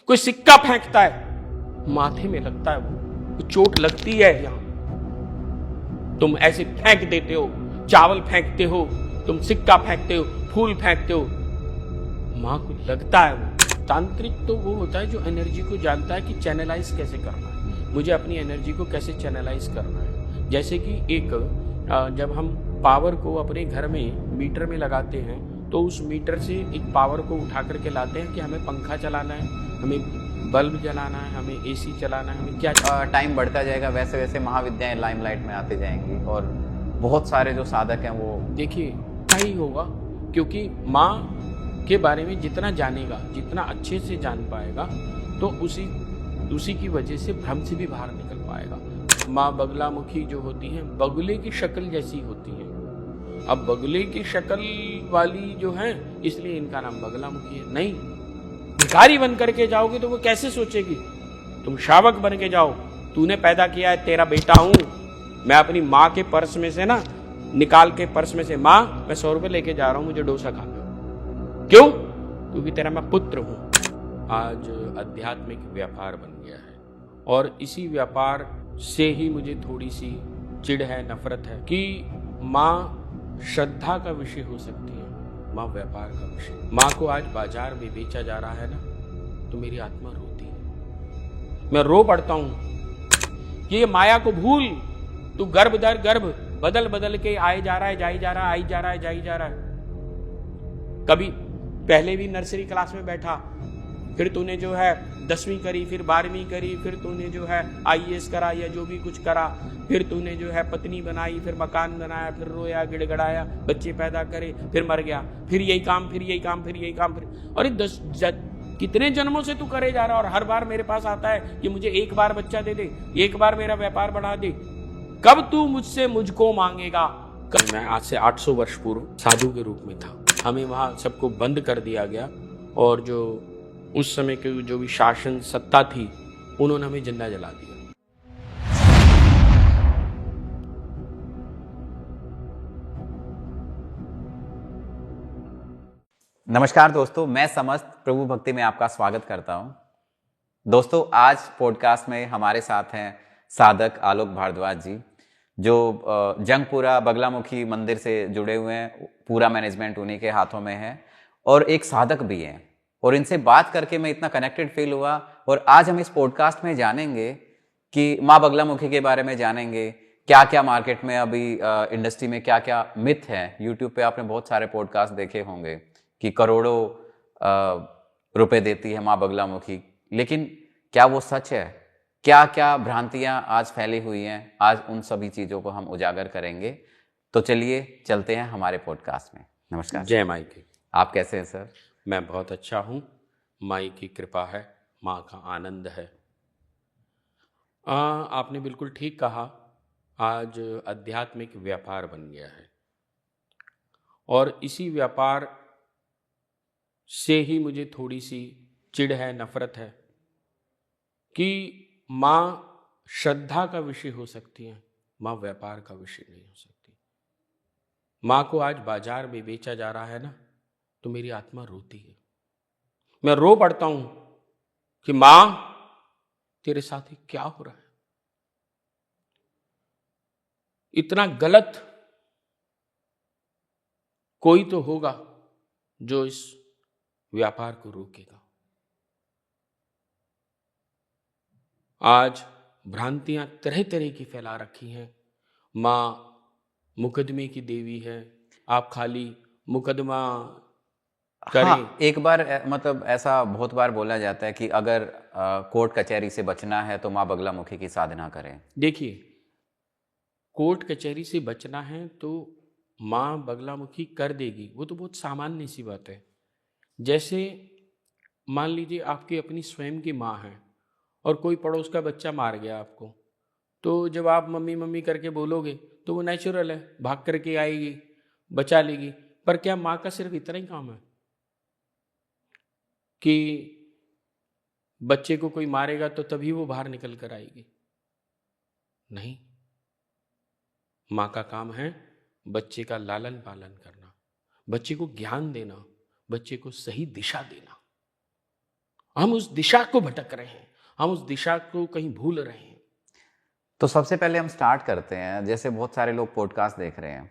कोई सिक्का फेंकता है, माथे में लगता है, वो चोट लगती है यहां। तुम ऐसे फेंक देते हो, चावल फेंकते हो, तुम सिक्का फेंकते हो, फूल फेंकते हो, मां को लगता है। वो तांत्रिक तो वो होता है जो एनर्जी को जानता है कि चैनलाइज कैसे करना है, मुझे अपनी एनर्जी को कैसे चैनलाइज करना है। जैसे कि एक जब हम पावर को अपने घर में मीटर में लगाते हैं तो उस मीटर से एक पावर को उठा करके लाते हैं कि हमें पंखा चलाना है, हमें बल्ब जलाना है, हमें एसी चलाना है, हमें क्या टाइम बढ़ता जाएगा वैसे वैसे महाविद्याएं लाइमलाइट में आते जाएंगी और बहुत सारे जो साधक हैं वो देखिए क्या ही होगा, क्योंकि माँ के बारे में जितना जानेगा, जितना अच्छे से जान पाएगा, तो उसी की वजह से भ्रम से भी बाहर निकल पाएगा। माँ बगलामुखी जो होती हैं बगुले की शक्ल जैसी होती हैं। अब बगुले की शक्ल वाली जो है इसलिए इनका नाम बगलामुखी है। नहीं, भिखारी बन करके जाओगे तो वो कैसे सोचेगी? तुम शावक बन के जाओ, तूने पैदा किया है, तेरा बेटा हूं मैं, अपनी माँ के पर्स में से ना निकाल के पर्स में से, माँ मैं 100 रुपए लेके जा रहा हूं, मुझे डोसा खा लो। क्यों? क्योंकि तेरा मैं पुत्र हूं। आज आध्यात्मिक व्यापार बन गया है और इसी व्यापार से ही मुझे थोड़ी सी चिढ़ है, नफरत है कि माँ श्रद्धा का विषय हो सकती है, माँ व्यापार का विषय। माँ को आज बाजार में बेचा जा रहा है ना, तो मेरी आत्मा रोती है, मैं रो पड़ता हूं कि ये माया को भूल, तू गर्भ दर गर्भ बदल बदल के आए जा रहा है, जाई जा रहा है, आई जा रहा है, जाई जा रहा है। कभी पहले भी नर्सरी क्लास में बैठा, फिर तूने जो है 10वीं करी, फिर 12वीं करी, फिर तूने जो है IAS करा या जो भी कुछ करा, फिर तूने जो है पत्नी बनाई, फिर मकान बनाया, फिर रोया गिड़गड़ाया, बच्चे पैदा करे, फिर मर गया, फिर यही काम, फिर यही काम, फिर यही काम, फिर और कितने जन्मों से तू करे जा रहा है और हर बार मेरे पास आता है कि मुझे एक बार बच्चा दे दे, एक बार मेरा व्यापार बढ़ा दे। कब तू मुझसे मुझको मांगेगा? मैं आज से 800 वर्ष पूर्व साधु के रूप में था, हमें वहां सबको बंद कर दिया गया और जो उस समय की जो भी शासन सत्ता थी उन्होंने हमें जिंदा जला दिया। नमस्कार दोस्तों, मैं समस्त प्रभु भक्ति में आपका स्वागत करता हूं। दोस्तों, आज पॉडकास्ट में हमारे साथ हैं साधक आलोक भारद्वाज जी, जो जंगपुरा बगलामुखी मंदिर से जुड़े हुए हैं। पूरा मैनेजमेंट उन्हीं के हाथों में है और एक साधक भी हैं। और इनसे बात करके मैं इतना कनेक्टेड फील हुआ और आज हम इस पॉडकास्ट में जानेंगे कि माँ बगलामुखी के बारे में जानेंगे, क्या क्या मार्केट में अभी इंडस्ट्री में क्या क्या मिथ है। यूट्यूब पे आपने बहुत सारे पॉडकास्ट देखे होंगे कि करोड़ों रुपए देती है माँ बगलामुखी, लेकिन क्या वो सच है? क्या क्या भ्रांतियां आज फैली हुई हैं? आज उन सभी चीजों को हम उजागर करेंगे। तो चलिए चलते हैं हमारे पॉडकास्ट में। नमस्कार। जय माई की। आप कैसे हैं सर? मैं बहुत अच्छा हूँ, माई की कृपा है, माँ का आनंद है। आपने बिल्कुल ठीक कहा, आज आध्यात्मिक व्यापार बन गया है और इसी व्यापार से ही मुझे थोड़ी सी चिढ़ है, नफरत है कि माँ श्रद्धा का विषय हो सकती है, माँ व्यापार का विषय नहीं हो सकती। माँ को आज बाजार में बेचा जा रहा है ना, तो मेरी आत्मा रोती है, मैं रो पड़ता हूं कि माँ तेरे साथ ही क्या हो रहा है? इतना गलत कोई तो होगा जो इस व्यापार को रोकेगा। आज भ्रांतियां तरह तरह की फैला रखी हैं। माँ मुकदमे की देवी है, आप खाली मुकदमा करें। हाँ, एक बार मतलब ऐसा बहुत बार बोला जाता है कि अगर कोर्ट कचहरी से बचना है तो माँ बगलामुखी की साधना करें। देखिए, कोर्ट कचहरी से बचना है तो माँ बगलामुखी कर देगी, वो तो बहुत सामान्य सी बात है। जैसे मान लीजिए आपकी अपनी स्वयं की माँ है और कोई पड़ोस का बच्चा मार गया आपको, तो जब आप मम्मी मम्मी करके बोलोगे तो वो नेचुरल है, भाग करके आएगी, बचा लेगी। पर क्या माँ का सिर्फ इतना ही काम है कि बच्चे को कोई मारेगा तो तभी वो बाहर निकल कर आएगी? नहीं, माँ का काम है बच्चे का लालन पालन करना, बच्चे को ज्ञान देना, बच्चे को सही दिशा देना। हम उस दिशा को भटक रहे हैं, हम उस दिशा को कहीं भूल रहे हैं। तो सबसे पहले हम स्टार्ट करते हैं, जैसे बहुत सारे लोग पॉडकास्ट देख रहे हैं,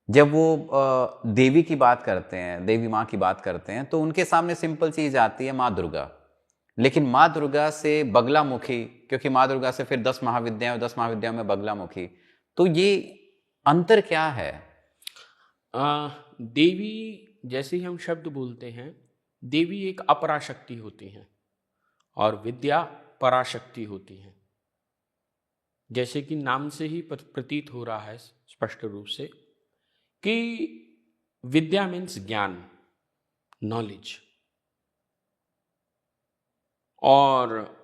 जब वो देवी की बात करते हैं, देवी माँ की बात करते हैं, तो उनके सामने सिंपल चीज आती है माँ दुर्गा। लेकिन माँ दुर्गा से बगलामुखी, क्योंकि माँ दुर्गा से फिर 10 महाविद्याएं और 10 महाविद्याओं में बगलामुखी, तो ये अंतर क्या है? देवी जैसे ही हम शब्द बोलते हैं, देवी एक अपराशक्ति होती हैं और विद्या पराशक्ति होती है। जैसे कि नाम से ही प्रतीत हो रहा है स्पष्ट रूप से कि विद्या मीन्स ज्ञान, नॉलेज, और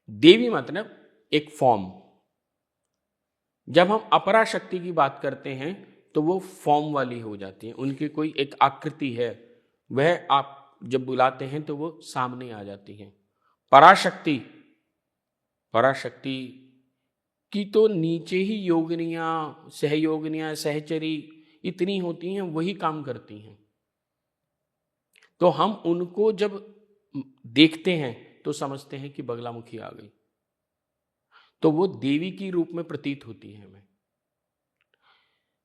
देवी मतलब एक फॉर्म। जब हम अपराशक्ति की बात करते हैं तो वो फॉर्म वाली हो जाती है, उनकी कोई एक आकृति है, वह आप जब बुलाते हैं तो वो सामने आ जाती है। पराशक्ति की तो नीचे ही योगिनियां, सहयोगिनियां, सहचरी इतनी होती हैं, वही काम करती हैं। तो हम उनको जब देखते हैं तो समझते हैं कि बगलामुखी आ गई, तो वो देवी की रूप में प्रतीत होती है हमें।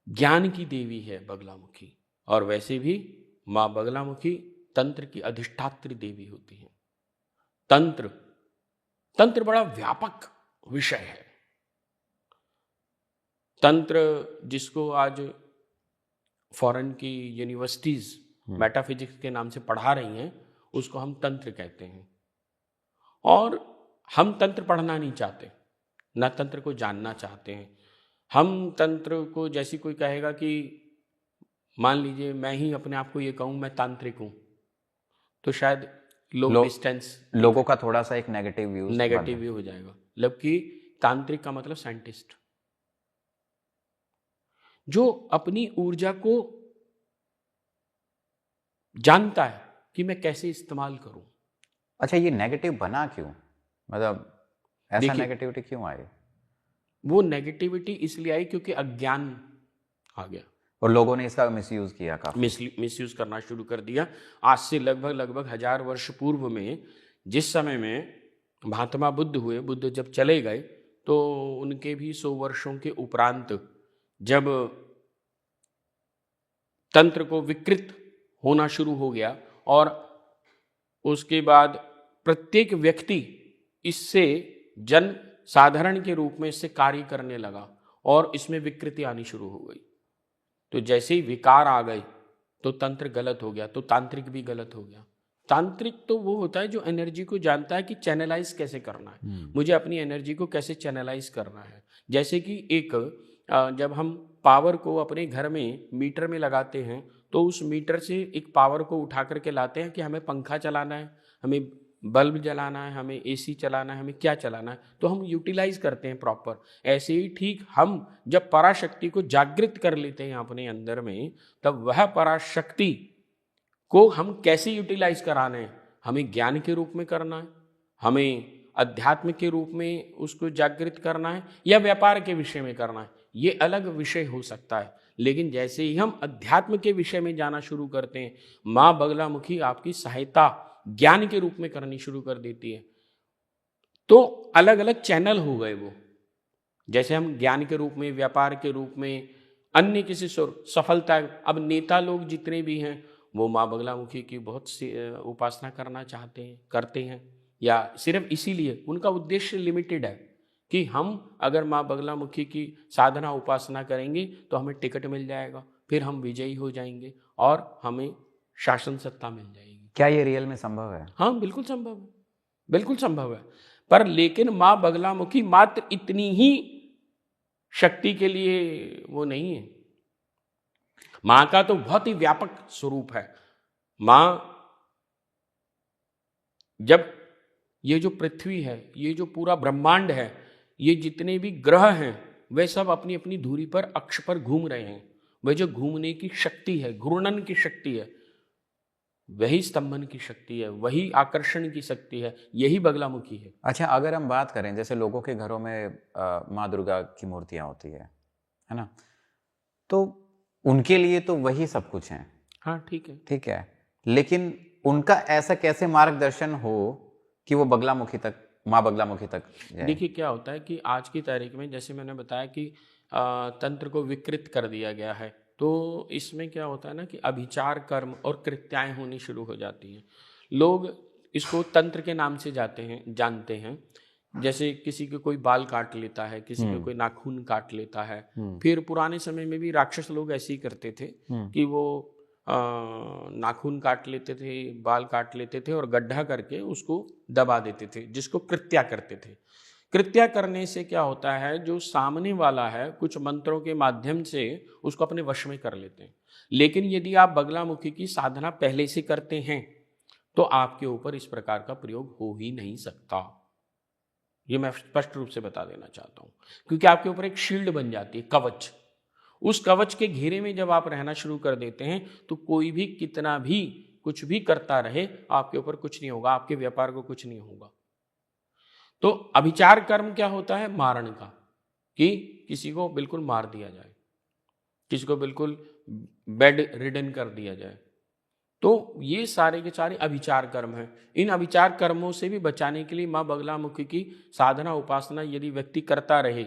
ज्ञान की देवी है बगलामुखी, और वैसे भी माँ बगलामुखी तंत्र की अधिष्ठात्री देवी होती है। तंत्र बड़ा व्यापक विषय है। तंत्र जिसको आज फॉरेन की यूनिवर्सिटीज मेटाफिजिक्स के नाम से पढ़ा रही हैं, उसको हम तंत्र कहते हैं। और हम तंत्र पढ़ना नहीं चाहते, न तंत्र को जानना चाहते हैं। हम तंत्र को, जैसी कोई कहेगा कि मान लीजिए मैं ही अपने आप को ये कहूँ मैं तांत्रिक हूँ, तो शायद लोगों का थोड़ा सा एक नेगेटिव व्यू हो जाएगा। जबकि तांत्रिक का मतलब साइंटिस्ट, जो अपनी ऊर्जा को जानता है कि मैं कैसे इस्तेमाल करूं। अच्छा, ये नेगेटिव बना क्यों? मतलब ऐसा नेगेटिविटी क्यों आई? वो नेगेटिविटी इसलिए आई क्योंकि अज्ञान आ गया और लोगों ने इसका मिसयूज किया, काफी मिसयूज करना शुरू कर दिया। आज से लगभग 1000 वर्ष पूर्व में, जिस समय में महात्मा बुद्ध हुए, बुद्ध जब चले गए, तो उनके भी 100 वर्षों के उपरांत जब तंत्र को विकृत होना शुरू हो गया, और उसके बाद प्रत्येक व्यक्ति इससे जन साधारण के रूप में इससे कार्य करने लगा और इसमें विकृति आनी शुरू हो गई। तो जैसे ही विकार आ गए तो तंत्र गलत हो गया, तो तांत्रिक भी गलत हो गया। तांत्रिक तो वो होता है जो एनर्जी को जानता है कि चैनलाइज कैसे करना है, मुझे अपनी एनर्जी को कैसे चैनलाइज करना है। जैसे कि जब हम पावर को अपने घर में मीटर में लगाते हैं, तो उस मीटर से एक पावर को उठा करके लाते हैं कि हमें पंखा चलाना है, हमें बल्ब जलाना है, हमें एसी चलाना है, हमें क्या चलाना है, तो हम यूटिलाइज करते हैं प्रॉपर। ऐसे ही ठीक हम जब पराशक्ति को जागृत कर लेते हैं अपने अंदर में, तब वह पराशक्ति को हम कैसे यूटिलाइज कराना है, हमें ज्ञान के रूप में करना है, हमें अध्यात्म के रूप में उसको जागृत करना है, या व्यापार के विषय में करना है, ये अलग विषय हो सकता है। लेकिन जैसे ही हम अध्यात्म के विषय में जाना शुरू करते हैं, माँ बगलामुखी आपकी सहायता ज्ञान के रूप में करनी शुरू कर देती है। तो अलग अलग चैनल हो गए वो, जैसे हम ज्ञान के रूप में, व्यापार के रूप में, अन्य किसी सफलता। अब नेता लोग जितने भी हैं वो माँ बगलामुखी की बहुत सी उपासना करना चाहते हैं, करते हैं, या सिर्फ इसीलिए उनका उद्देश्य लिमिटेड है कि हम अगर माँ बगलामुखी की साधना उपासना करेंगे तो हमें टिकट मिल जाएगा, फिर हम विजयी हो जाएंगे और हमें शासन सत्ता मिल जाएगी। क्या ये रियल में संभव है? हाँ, बिल्कुल संभव है, बिल्कुल संभव है। पर लेकिन माँ बगलामुखी मात्र इतनी ही शक्ति के लिए वो नहीं है। माँ का तो बहुत ही व्यापक स्वरूप है। माँ, जब ये जो पृथ्वी है, ये जो पूरा ब्रह्मांड है, ये जितने भी ग्रह हैं, वे सब अपनी अपनी धुरी पर, अक्ष पर घूम रहे हैं। वह जो घूमने की शक्ति है, घूर्णन की शक्ति है, वही स्तंभन की शक्ति है, वही आकर्षण की शक्ति है, यही बगलामुखी है। अच्छा, अगर हम बात करें, जैसे लोगों के घरों में माँ दुर्गा की मूर्तियां होती है ना, तो उनके लिए तो वही सब कुछ है। हाँ, ठीक है, ठीक है, लेकिन उनका ऐसा कैसे मार्गदर्शन हो कि वो बगलामुखी तक, माँ बगलामुखी तक जाए? देखिए क्या होता है कि आज की तारीख में जैसे मैंने बताया कि तंत्र को विकृत कर दिया गया है, तो इसमें क्या होता है ना कि अभिचार कर्म और कृत्याएं होनी शुरू हो जाती हैं। लोग इसको तंत्र के नाम से जानते हैं। जैसे किसी के कोई बाल काट लेता है, किसी के कोई नाखून काट लेता है। फिर पुराने समय में भी राक्षस लोग ऐसे ही करते थे कि वो नाखून काट लेते थे, बाल काट लेते थे और गड्ढा करके उसको दबा देते थे, जिसको कृत्या करते थे। कृत्या करने से क्या होता है, जो सामने वाला है कुछ मंत्रों के माध्यम से उसको अपने वश में कर लेते हैं। लेकिन यदि आप बगलामुखी की साधना पहले से करते हैं तो आपके ऊपर इस प्रकार का प्रयोग हो ही नहीं सकता। ये मैं स्पष्ट रूप से बता देना चाहता हूं, क्योंकि आपके ऊपर एक शील्ड बन जाती है, कवच। उस कवच के घेरे में जब आप रहना शुरू कर देते हैं तो कोई भी कितना भी कुछ भी करता रहे, आपके ऊपर कुछ नहीं होगा, आपके व्यापार को कुछ नहीं होगा। तो अभिचार कर्म क्या होता है? मारण का, कि किसी को बिल्कुल मार दिया जाए, किसी को बिल्कुल बेड रिडन कर दिया जाए। तो ये सारे के सारे अभिचार कर्म हैं। इन अभिचार कर्मों से भी बचाने के लिए माँ बगलामुखी की साधना उपासना यदि व्यक्ति करता रहे,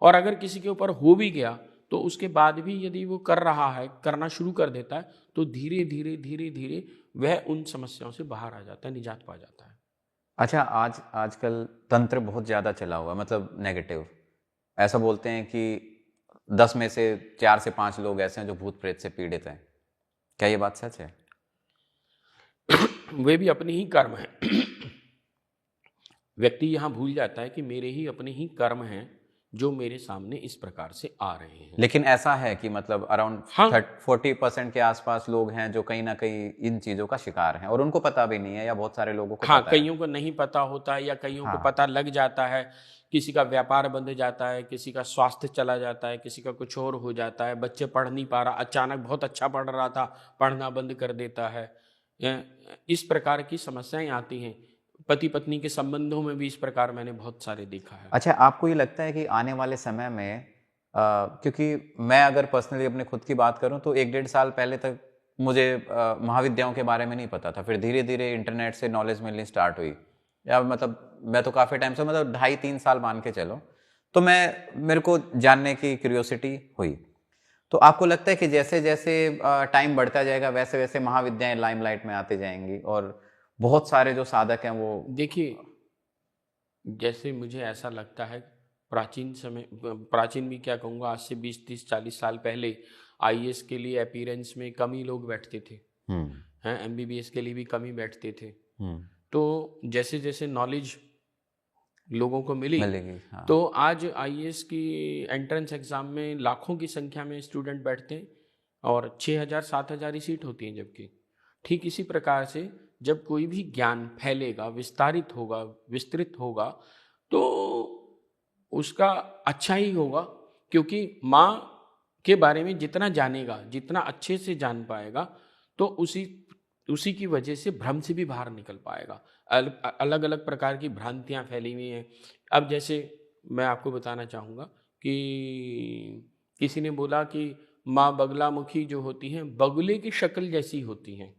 और अगर किसी के ऊपर हो भी गया तो उसके बाद भी यदि वो कर रहा है, करना शुरू कर देता है, तो धीरे धीरे धीरे धीरे वह उन समस्याओं से बाहर आ जाता है, निजात पा जाता है। अच्छा, आजकल तंत्र बहुत ज़्यादा चला हुआ है, मतलब नेगेटिव। ऐसा बोलते हैं कि 10 में से 4 से 5 लोग ऐसे हैं जो भूत प्रेत से पीड़ित हैं। क्या ये बात सच है? वे भी अपने ही कर्म हैं। व्यक्ति यहाँ भूल जाता है कि मेरे ही अपने ही कर्म हैं जो मेरे सामने इस प्रकार से आ रहे हैं। लेकिन ऐसा है कि मतलब अराउंड 40% के आसपास लोग हैं जो कहीं ना कहीं इन चीज़ों का शिकार हैं और उनको पता भी नहीं है, या बहुत सारे लोगों को हाँ, पता है। कईयों को नहीं पता होता है, या कईयों को पता लग जाता है। किसी का व्यापार बंद जाता है, किसी का स्वास्थ्य चला जाता है, किसी का कुछ और हो जाता है, बच्चे पढ़ नहीं पा रहा, अचानक बहुत अच्छा पढ़ रहा था, पढ़ना बंद कर देता है। इस प्रकार की समस्याएं आती हैं। पति पत्नी के संबंधों में भी इस प्रकार मैंने बहुत सारे देखा है। अच्छा, आपको ये लगता है कि आने वाले समय में क्योंकि मैं अगर पर्सनली अपने खुद की बात करूं तो 1-1.5 साल पहले तक मुझे महाविद्याओं के बारे में नहीं पता था, फिर धीरे धीरे इंटरनेट से नॉलेज मिलनी स्टार्ट हुई, या मतलब मैं तो काफ़ी टाइम से, मतलब 2.5-3 साल मान के चलो, तो मेरे को जानने की क्यूरियोसिटी हुई। तो आपको लगता है कि जैसे जैसे टाइम बढ़ता जाएगा वैसे वैसे महाविद्याएं लाइमलाइट में आते जाएंगी और बहुत सारे जो साधक हैं वो? देखिए, जैसे मुझे ऐसा लगता है, प्राचीन भी क्या कहूँगा, आज से 20-30-40 साल पहले आईएएस के लिए अपीयरेंस में कम ही लोग बैठते थे, हैं, एमबीबीएस के लिए भी कम ही बैठते थे। तो जैसे जैसे नॉलेज लोगों को मिलेगी, हाँ। तो आज आईएएस की एंट्रेंस एग्जाम में लाखों की संख्या में स्टूडेंट बैठते हैं और 6,000-7,000 ही सीट होती हैं, जबकि ठीक इसी प्रकार से जब कोई भी ज्ञान फैलेगा, विस्तारित होगा, विस्तृत होगा, तो उसका अच्छा ही होगा। क्योंकि माँ के बारे में जितना जानेगा, जितना अच्छे से जान पाएगा, तो उसी की वजह से भ्रम से भी बाहर निकल पाएगा। अलग अलग प्रकार की भ्रांतियाँ फैली हुई हैं। अब जैसे मैं आपको बताना चाहूँगा कि किसी ने बोला कि माँ बगलामुखी जो होती हैं बगुले की शक्ल जैसी होती हैं।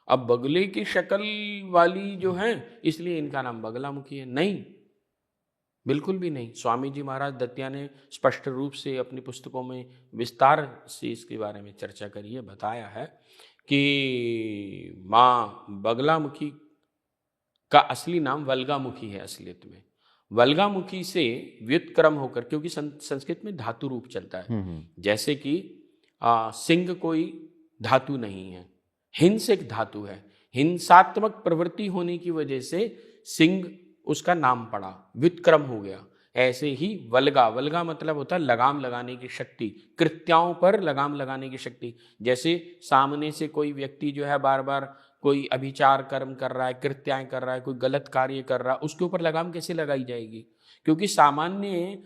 अब बगुले की शक्ल वाली जो हैं, इसलिए इनका नाम बगलामुखी है? नहीं, बिल्कुल भी नहीं। स्वामी जी महाराज दतिया ने स्पष्ट रूप से अपनी पुस्तकों में विस्तार से इसके बारे में चर्चा करी है, बताया है कि माँ बगलामुखी का असली नाम वल्गामुखी है। असलियत में वल्गामुखी से व्युत्क्रम होकर, क्योंकि संस्कृत में धातु रूप चलता है, जैसे कि सिंह कोई धातु नहीं है, हिंस एक धातु है। हिंसात्मक प्रवृत्ति होने की वजह से सिंह उसका नाम पड़ा, व्युत्क्रम हो गया। ऐसे ही वल्गा मतलब होता है लगाम लगाने की शक्ति, कृत्याओं पर लगाम लगाने की शक्ति। जैसे सामने से कोई व्यक्ति जो है बार बार कोई अभिचार कर्म कर रहा है, कृत्याएं कर रहा है, कोई गलत कार्य कर रहा है, उसके ऊपर लगाम कैसे लगाई जाएगी? क्योंकि सामान्य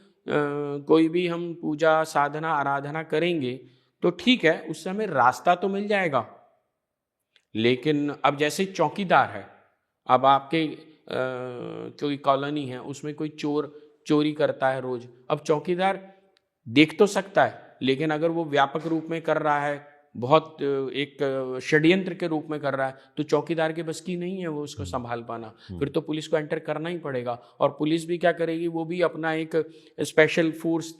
कोई भी हम पूजा साधना आराधना करेंगे तो ठीक है, उससे हमें रास्ता तो मिल जाएगा। लेकिन अब जैसे चौकीदार है, अब आपके कोई कॉलोनी है, उसमें कोई चोरी करता है रोज, अब चौकीदार देख तो सकता है, लेकिन अगर वो व्यापक रूप में कर रहा है बहुत एक षड्यंत्र के रूप में कर रहा है, तो चौकीदार के बस की नहीं है वो उसको संभाल पाना। फिर तो पुलिस को एंटर करना ही पड़ेगा, और पुलिस भी क्या करेगी, वो भी अपना एक स्पेशल फोर्स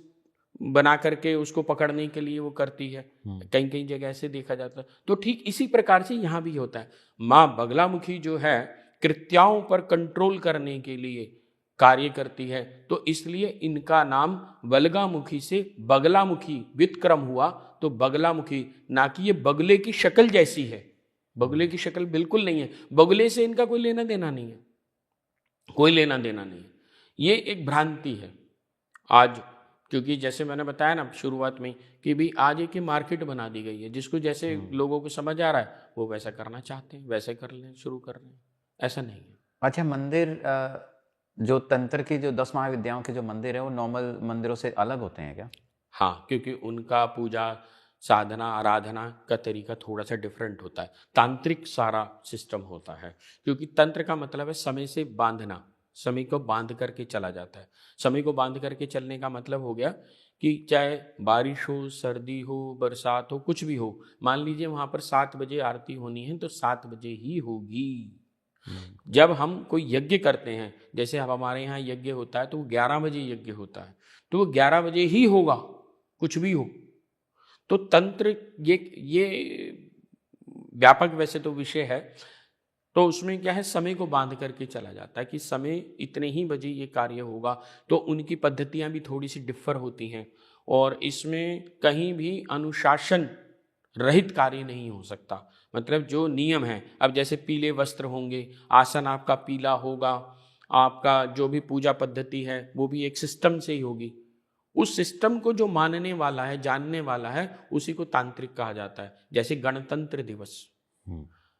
बना करके उसको पकड़ने के लिए वो करती है। कहीं कहीं जगह ऐसे देखा जाता है। तो ठीक इसी प्रकार से यहाँ भी होता है। माँ बगलामुखी जो है कृत्याओं पर कंट्रोल करने के लिए कार्य करती है, तो इसलिए इनका नाम बलगामुखी से बगलामुखी व्युत्क्रम हुआ। तो बगलामुखी, ना कि ये बगले की शक्ल जैसी है, बगले की शक्ल बिल्कुल नहीं है, बगले से इनका कोई लेना देना नहीं है, कोई लेना देना नहीं है। ये एक भ्रांति है आज, क्योंकि जैसे मैंने बताया ना शुरुआत में कि भी आज एक मार्केट बना दी गई है, जिसको जैसे लोगों को समझ आ रहा है वो वैसा करना चाहते हैं, वैसे कर लें, शुरू कर लें, ऐसा नहीं है। अच्छा, मंदिर जो तंत्र की जो 10 महाविद्याओं के जो मंदिर है वो नॉर्मल मंदिरों से अलग होते हैं क्या? हाँ, क्योंकि उनका पूजा साधना आराधना का तरीका थोड़ा सा डिफरेंट होता है, तांत्रिक सारा सिस्टम होता है। क्योंकि तंत्र का मतलब है समय से बांधना, समय को बांध करके चला जाता है। समय को बांध करके चलने का मतलब हो गया कि चाहे बारिश हो, सर्दी हो, बरसात हो, कुछ भी हो, मान लीजिए वहाँ पर 7 बजे आरती होनी है तो 7 बजे ही होगी। जब हम कोई यज्ञ करते हैं, जैसे अब हमारे यहाँ यज्ञ होता है तो वो 11 बजे यज्ञ होता है, तो वो 11 बजे ही होगा, कुछ भी हो। तो तंत्र ये व्यापक वैसे तो विषय है, तो उसमें क्या है, समय को बांध करके चला जाता है कि समय इतने ही बजे ये कार्य होगा। तो उनकी पद्धतियां भी थोड़ी सी डिफर होती हैं, और इसमें कहीं भी अनुशासन रहित कार्य नहीं हो सकता। मतलब जो नियम है, अब जैसे पीले वस्त्र होंगे, आसन आपका पीला होगा, आपका जो भी पूजा पद्धति है वो भी एक सिस्टम से ही होगी। उस सिस्टम को जो मानने वाला है, जानने वाला है, उसी को तांत्रिक कहा जाता है। जैसे गणतंत्र दिवस,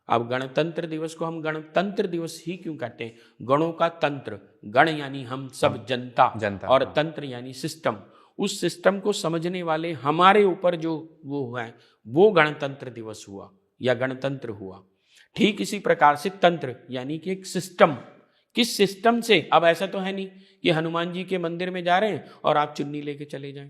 अब गणतंत्र दिवस को हम गणतंत्र दिवस ही क्यों कहते हैं? गणों का तंत्र, गण यानी हम सब जनता, और तंत्र यानी सिस्टम। उस सिस्टम को समझने वाले हमारे ऊपर जो वो है, वो गणतंत्र दिवस हुआ या गणतंत्र हुआ। ठीक इसी प्रकार से तंत्र यानी कि एक सिस्टम। किस सिस्टम से? अब ऐसा तो है नहीं कि हनुमान जी के मंदिर में जा रहे हैं और आप चुन्नी लेके चले जाएं।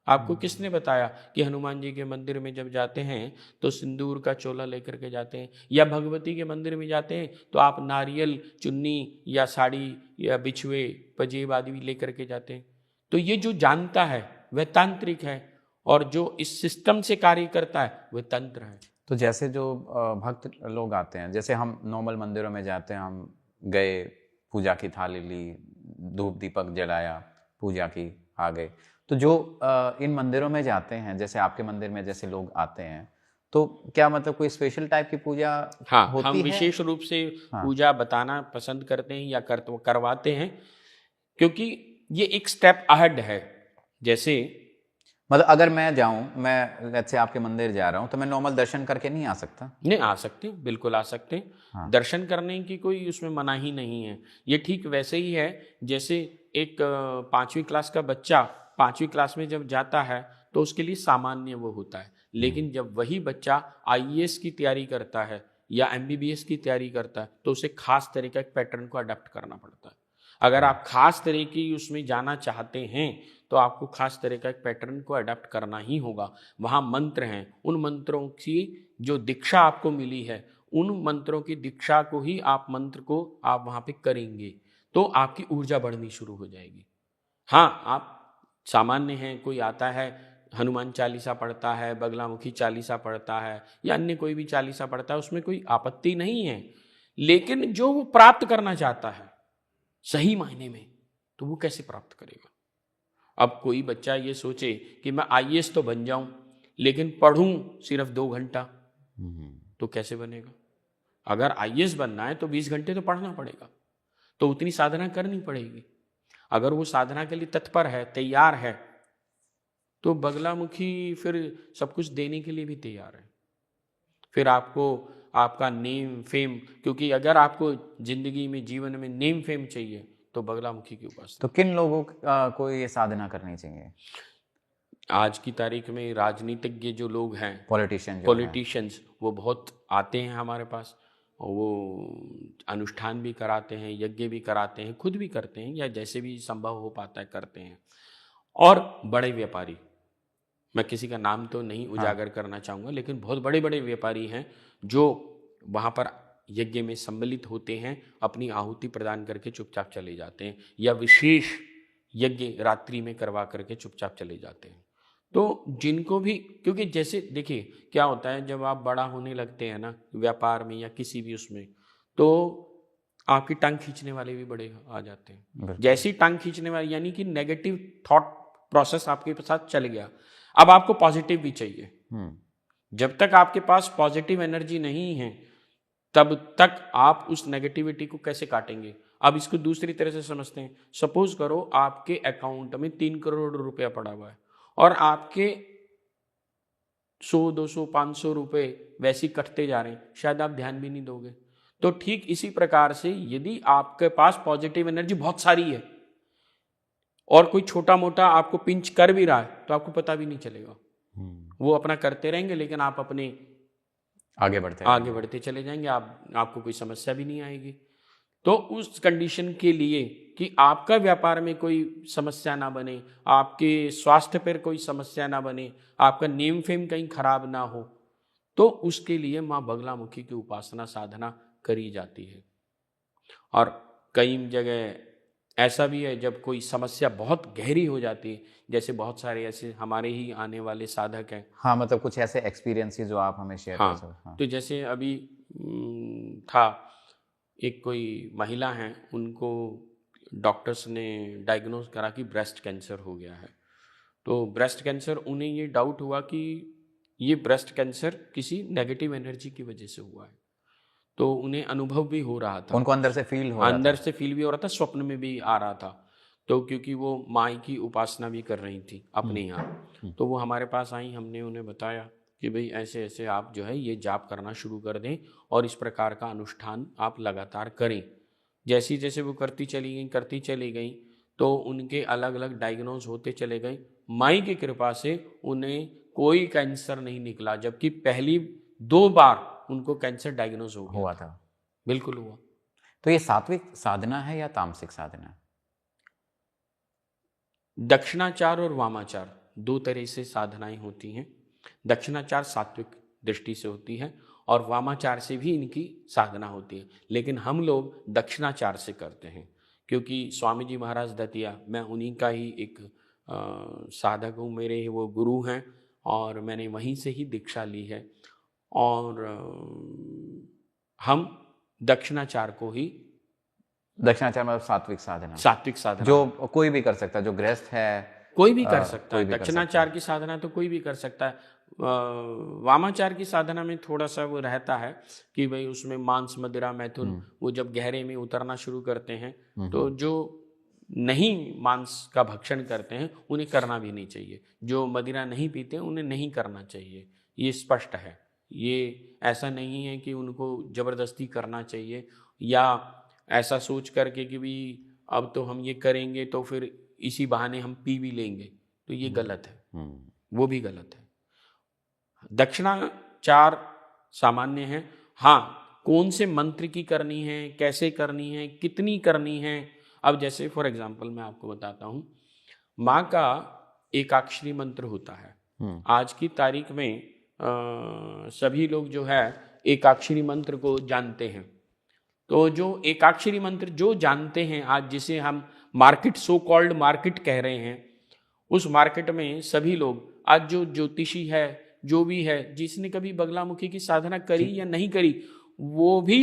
आपको किसने बताया कि हनुमान जी के मंदिर में जब जाते हैं तो सिंदूर का चोला लेकर के जाते हैं, या भगवती के मंदिर में जाते हैं तो आप नारियल, चुन्नी या साड़ी या बिछुए, पजेब आदि भी लेकर के जाते हैं? तो ये जो जानता है वह तांत्रिक है, और जो इस सिस्टम से कार्य करता है वह तंत्र है। तो जैसे जो भक्त लोग आते हैं, जैसे हम नॉर्मल मंदिरों में जाते हैं, हम गए, पूजा की थाली ली, धूप दीपक जलाया, पूजा की, आ गए। तो जो इन मंदिरों में जाते हैं, जैसे आपके मंदिर में जैसे लोग आते हैं, तो क्या मतलब कोई स्पेशल टाइप की पूजा होती हम है? विशेष रूप से पूजा बताना पसंद करते हैं या करवाते हैं, क्योंकि ये एक स्टेप अहेड है। जैसे मतलब अगर मैं जाऊं, मैं लेट्स से आपके मंदिर जा रहा हूं, तो मैं नॉर्मल दर्शन करके नहीं आ सकता? नहीं, आ सकते, बिल्कुल आ सकते। दर्शन करने की कोई उसमें मनाही नहीं है। ये ठीक वैसे ही है जैसे एक 5वीं क्लास का बच्चा 5वीं क्लास में जब जाता है तो उसके लिए सामान्य वो होता है, लेकिन जब वही बच्चा IAS की तैयारी करता है या MBBS की तैयारी करता है तो उसे खास तरीके के पैटर्न को अडॉप्ट करना पड़ता है। अगर आप खास तरह की उसमें जाना चाहते हैं तो आपको खास तरह का एक पैटर्न को अडॉप्ट करना ही होगा। वहाँ मंत्र हैं, उन मंत्रों की जो दीक्षा आपको मिली है, उन मंत्रों की दीक्षा को ही आप मंत्र को आप वहाँ पे करेंगे तो आपकी ऊर्जा बढ़नी शुरू हो जाएगी। हाँ, आप सामान्य हैं, कोई आता है हनुमान चालीसा पढ़ता है, बगलामुखी चालीसा पढ़ता है या अन्य कोई भी चालीसा पढ़ता है, उसमें कोई आपत्ति नहीं है, लेकिन जो वो प्राप्त करना चाहता है सही मायने में, तो वो कैसे प्राप्त करेगा? अब कोई बच्चा ये सोचे कि मैं IAS तो बन जाऊं लेकिन पढ़ूं सिर्फ 2 घंटा, तो कैसे बनेगा? अगर IAS बनना है तो 20 घंटे तो पढ़ना पड़ेगा, तो उतनी साधना करनी पड़ेगी। अगर वो साधना के लिए तत्पर है, तैयार है, तो बगलामुखी फिर सब कुछ देने के लिए भी तैयार है। फिर आपको आपका नेम फेम, क्योंकि अगर आपको जिंदगी में, जीवन में नेम फेम चाहिए तो बगलामुखी के उपासना। तो किन लोगों को ये साधना करनी चाहिए? आज की तारीख में राजनीतिज्ञ जो लोग हैं, पॉलिटिशियंस, वो बहुत आते हैं हमारे पास, और वो अनुष्ठान भी कराते हैं, यज्ञ भी कराते हैं, खुद भी करते हैं या जैसे भी संभव हो पाता है करते हैं। और बड़े व्यापारी, मैं किसी का नाम तो नहीं उजागर करना चाहूँगा, लेकिन बहुत बड़े बड़े व्यापारी हैं जो वहाँ पर यज्ञ में सम्मिलित होते हैं, अपनी आहुति प्रदान करके चुपचाप चले जाते हैं, या विशेष यज्ञ रात्रि में करवा करके चुपचाप चले जाते हैं। तो जिनको भी, क्योंकि जैसे देखिए क्या होता है, जब आप बड़ा होने लगते हैं ना व्यापार में या किसी भी उसमें, तो आपकी टांग खींचने वाले भी बड़े आ जाते हैं। जैसी टांग खींचने वाले यानी कि नेगेटिव थॉट प्रोसेस आपके साथ चल गया, अब आपको पॉजिटिव भी चाहिए। जब तक आपके पास पॉजिटिव एनर्जी नहीं है तब तक आप उस नेगेटिविटी को कैसे काटेंगे। अब इसको दूसरी तरह से समझते हैं। सपोज करो आपके अकाउंट में 3 करोड़ रुपया पड़ा हुआ है और आपके 100, 200, 500 रुपए वैसे ही कटते जा रहे हैं, शायद आप ध्यान भी नहीं दोगे। तो ठीक इसी प्रकार से यदि आपके पास पॉजिटिव एनर्जी बहुत सारी है और कोई छोटा मोटा आपको पिंच कर भी रहा है तो आपको पता भी नहीं चलेगा। वो अपना करते रहेंगे, लेकिन आप अपने आगे बढ़ते चले जाएंगे, आपको कोई समस्या भी नहीं आएगी। तो उस कंडीशन के लिए कि आपका व्यापार में कोई समस्या ना बने, आपके स्वास्थ्य पर कोई समस्या ना बने, आपका नेम फेम कहीं खराब ना हो, तो उसके लिए माँ बगलामुखी की उपासना साधना करी जाती है। और कई जगह ऐसा भी है जब कोई समस्या बहुत गहरी हो जाती है, जैसे बहुत सारे ऐसे हमारे ही आने वाले साधक हैं। हाँ, मतलब कुछ ऐसे एक्सपीरियंसेस जो आप हमें शेयर कर सकते हैं। हाँ। तो जैसे अभी था एक कोई महिला हैं, उनको डॉक्टर्स ने डायग्नोज करा कि ब्रेस्ट कैंसर हो गया है। तो ब्रेस्ट कैंसर, उन्हें ये डाउट हुआ कि ये ब्रेस्ट कैंसर किसी नेगेटिव एनर्जी की वजह से हुआ है। तो उन्हें अनुभव भी हो रहा था, उनको अंदर से फील हो रहा था, स्वप्न में भी आ रहा था। तो क्योंकि वो माई की उपासना भी कर रही थी अपने यहाँ, तो वो हमारे पास आई, हमने उन्हें बताया कि भाई ऐसे ऐसे आप जो है ये जाप करना शुरू कर दें और इस प्रकार का अनुष्ठान आप लगातार करें। जैसे जैसे वो करती चली गई तो उनके अलग अलग डायग्नोज होते चले गए। माई की कृपा से उन्हें कोई कैंसर नहीं निकला, जबकि पहली 2 बार उनको कैंसर डायग्नोज हुआ था। बिल्कुल हुआ। तो ये सात्विक साधना है या तामसिक साधना? दक्षिणाचार और वामाचार 2 तरह से साधनाएं होती हैं। दक्षिणाचार सात्विक दृष्टि से होती है और वामाचार से भी इनकी साधना होती है, लेकिन हम लोग दक्षिणाचार से करते हैं क्योंकि स्वामी जी महाराज दतिया, मैं उन्हीं का ही एक साधक हूँ, मेरे वो गुरु हैं और मैंने वहीं से ही दीक्षा ली है। और हम दक्षिणाचार को ही, दक्षिणाचार मतलब सात्विक साधना जो कोई भी कर सकता है, जो गृहस्थ है कोई भी कर सकता है। दक्षिणाचार की साधना तो कोई भी कर सकता है। वामाचार की साधना में थोड़ा सा वो रहता है कि भाई उसमें मांस मदिरा मैथुन, वो जब गहरे में उतरना शुरू करते हैं तो जो नहीं मांस का भक्षण करते हैं उन्हें करना भी नहीं चाहिए, जो मदिरा नहीं पीते उन्हें नहीं करना चाहिए, ये स्पष्ट है। ये ऐसा नहीं है कि उनको जबरदस्ती करना चाहिए या ऐसा सोच करके कि भी अब तो हम ये करेंगे तो फिर इसी बहाने हम पी भी लेंगे, तो ये गलत है, वो भी गलत है। दक्षिणाचार सामान्य है। हाँ, कौन से मंत्र की करनी है, कैसे करनी है, कितनी करनी है। अब जैसे फॉर एग्जाम्पल मैं आपको बताता हूँ, माँ का एकाक्षरी मंत्र होता है। आज की तारीख में सभी लोग जो है एकाक्षरी मंत्र को जानते हैं। तो जो एकाक्षरी मंत्र जो जानते हैं आज, जिसे हम मार्केट, सो कॉल्ड मार्केट कह रहे हैं, उस मार्केट में सभी लोग आज, जो ज्योतिषी है, जो भी है, जिसने कभी बगलामुखी की साधना करी या नहीं करी, वो भी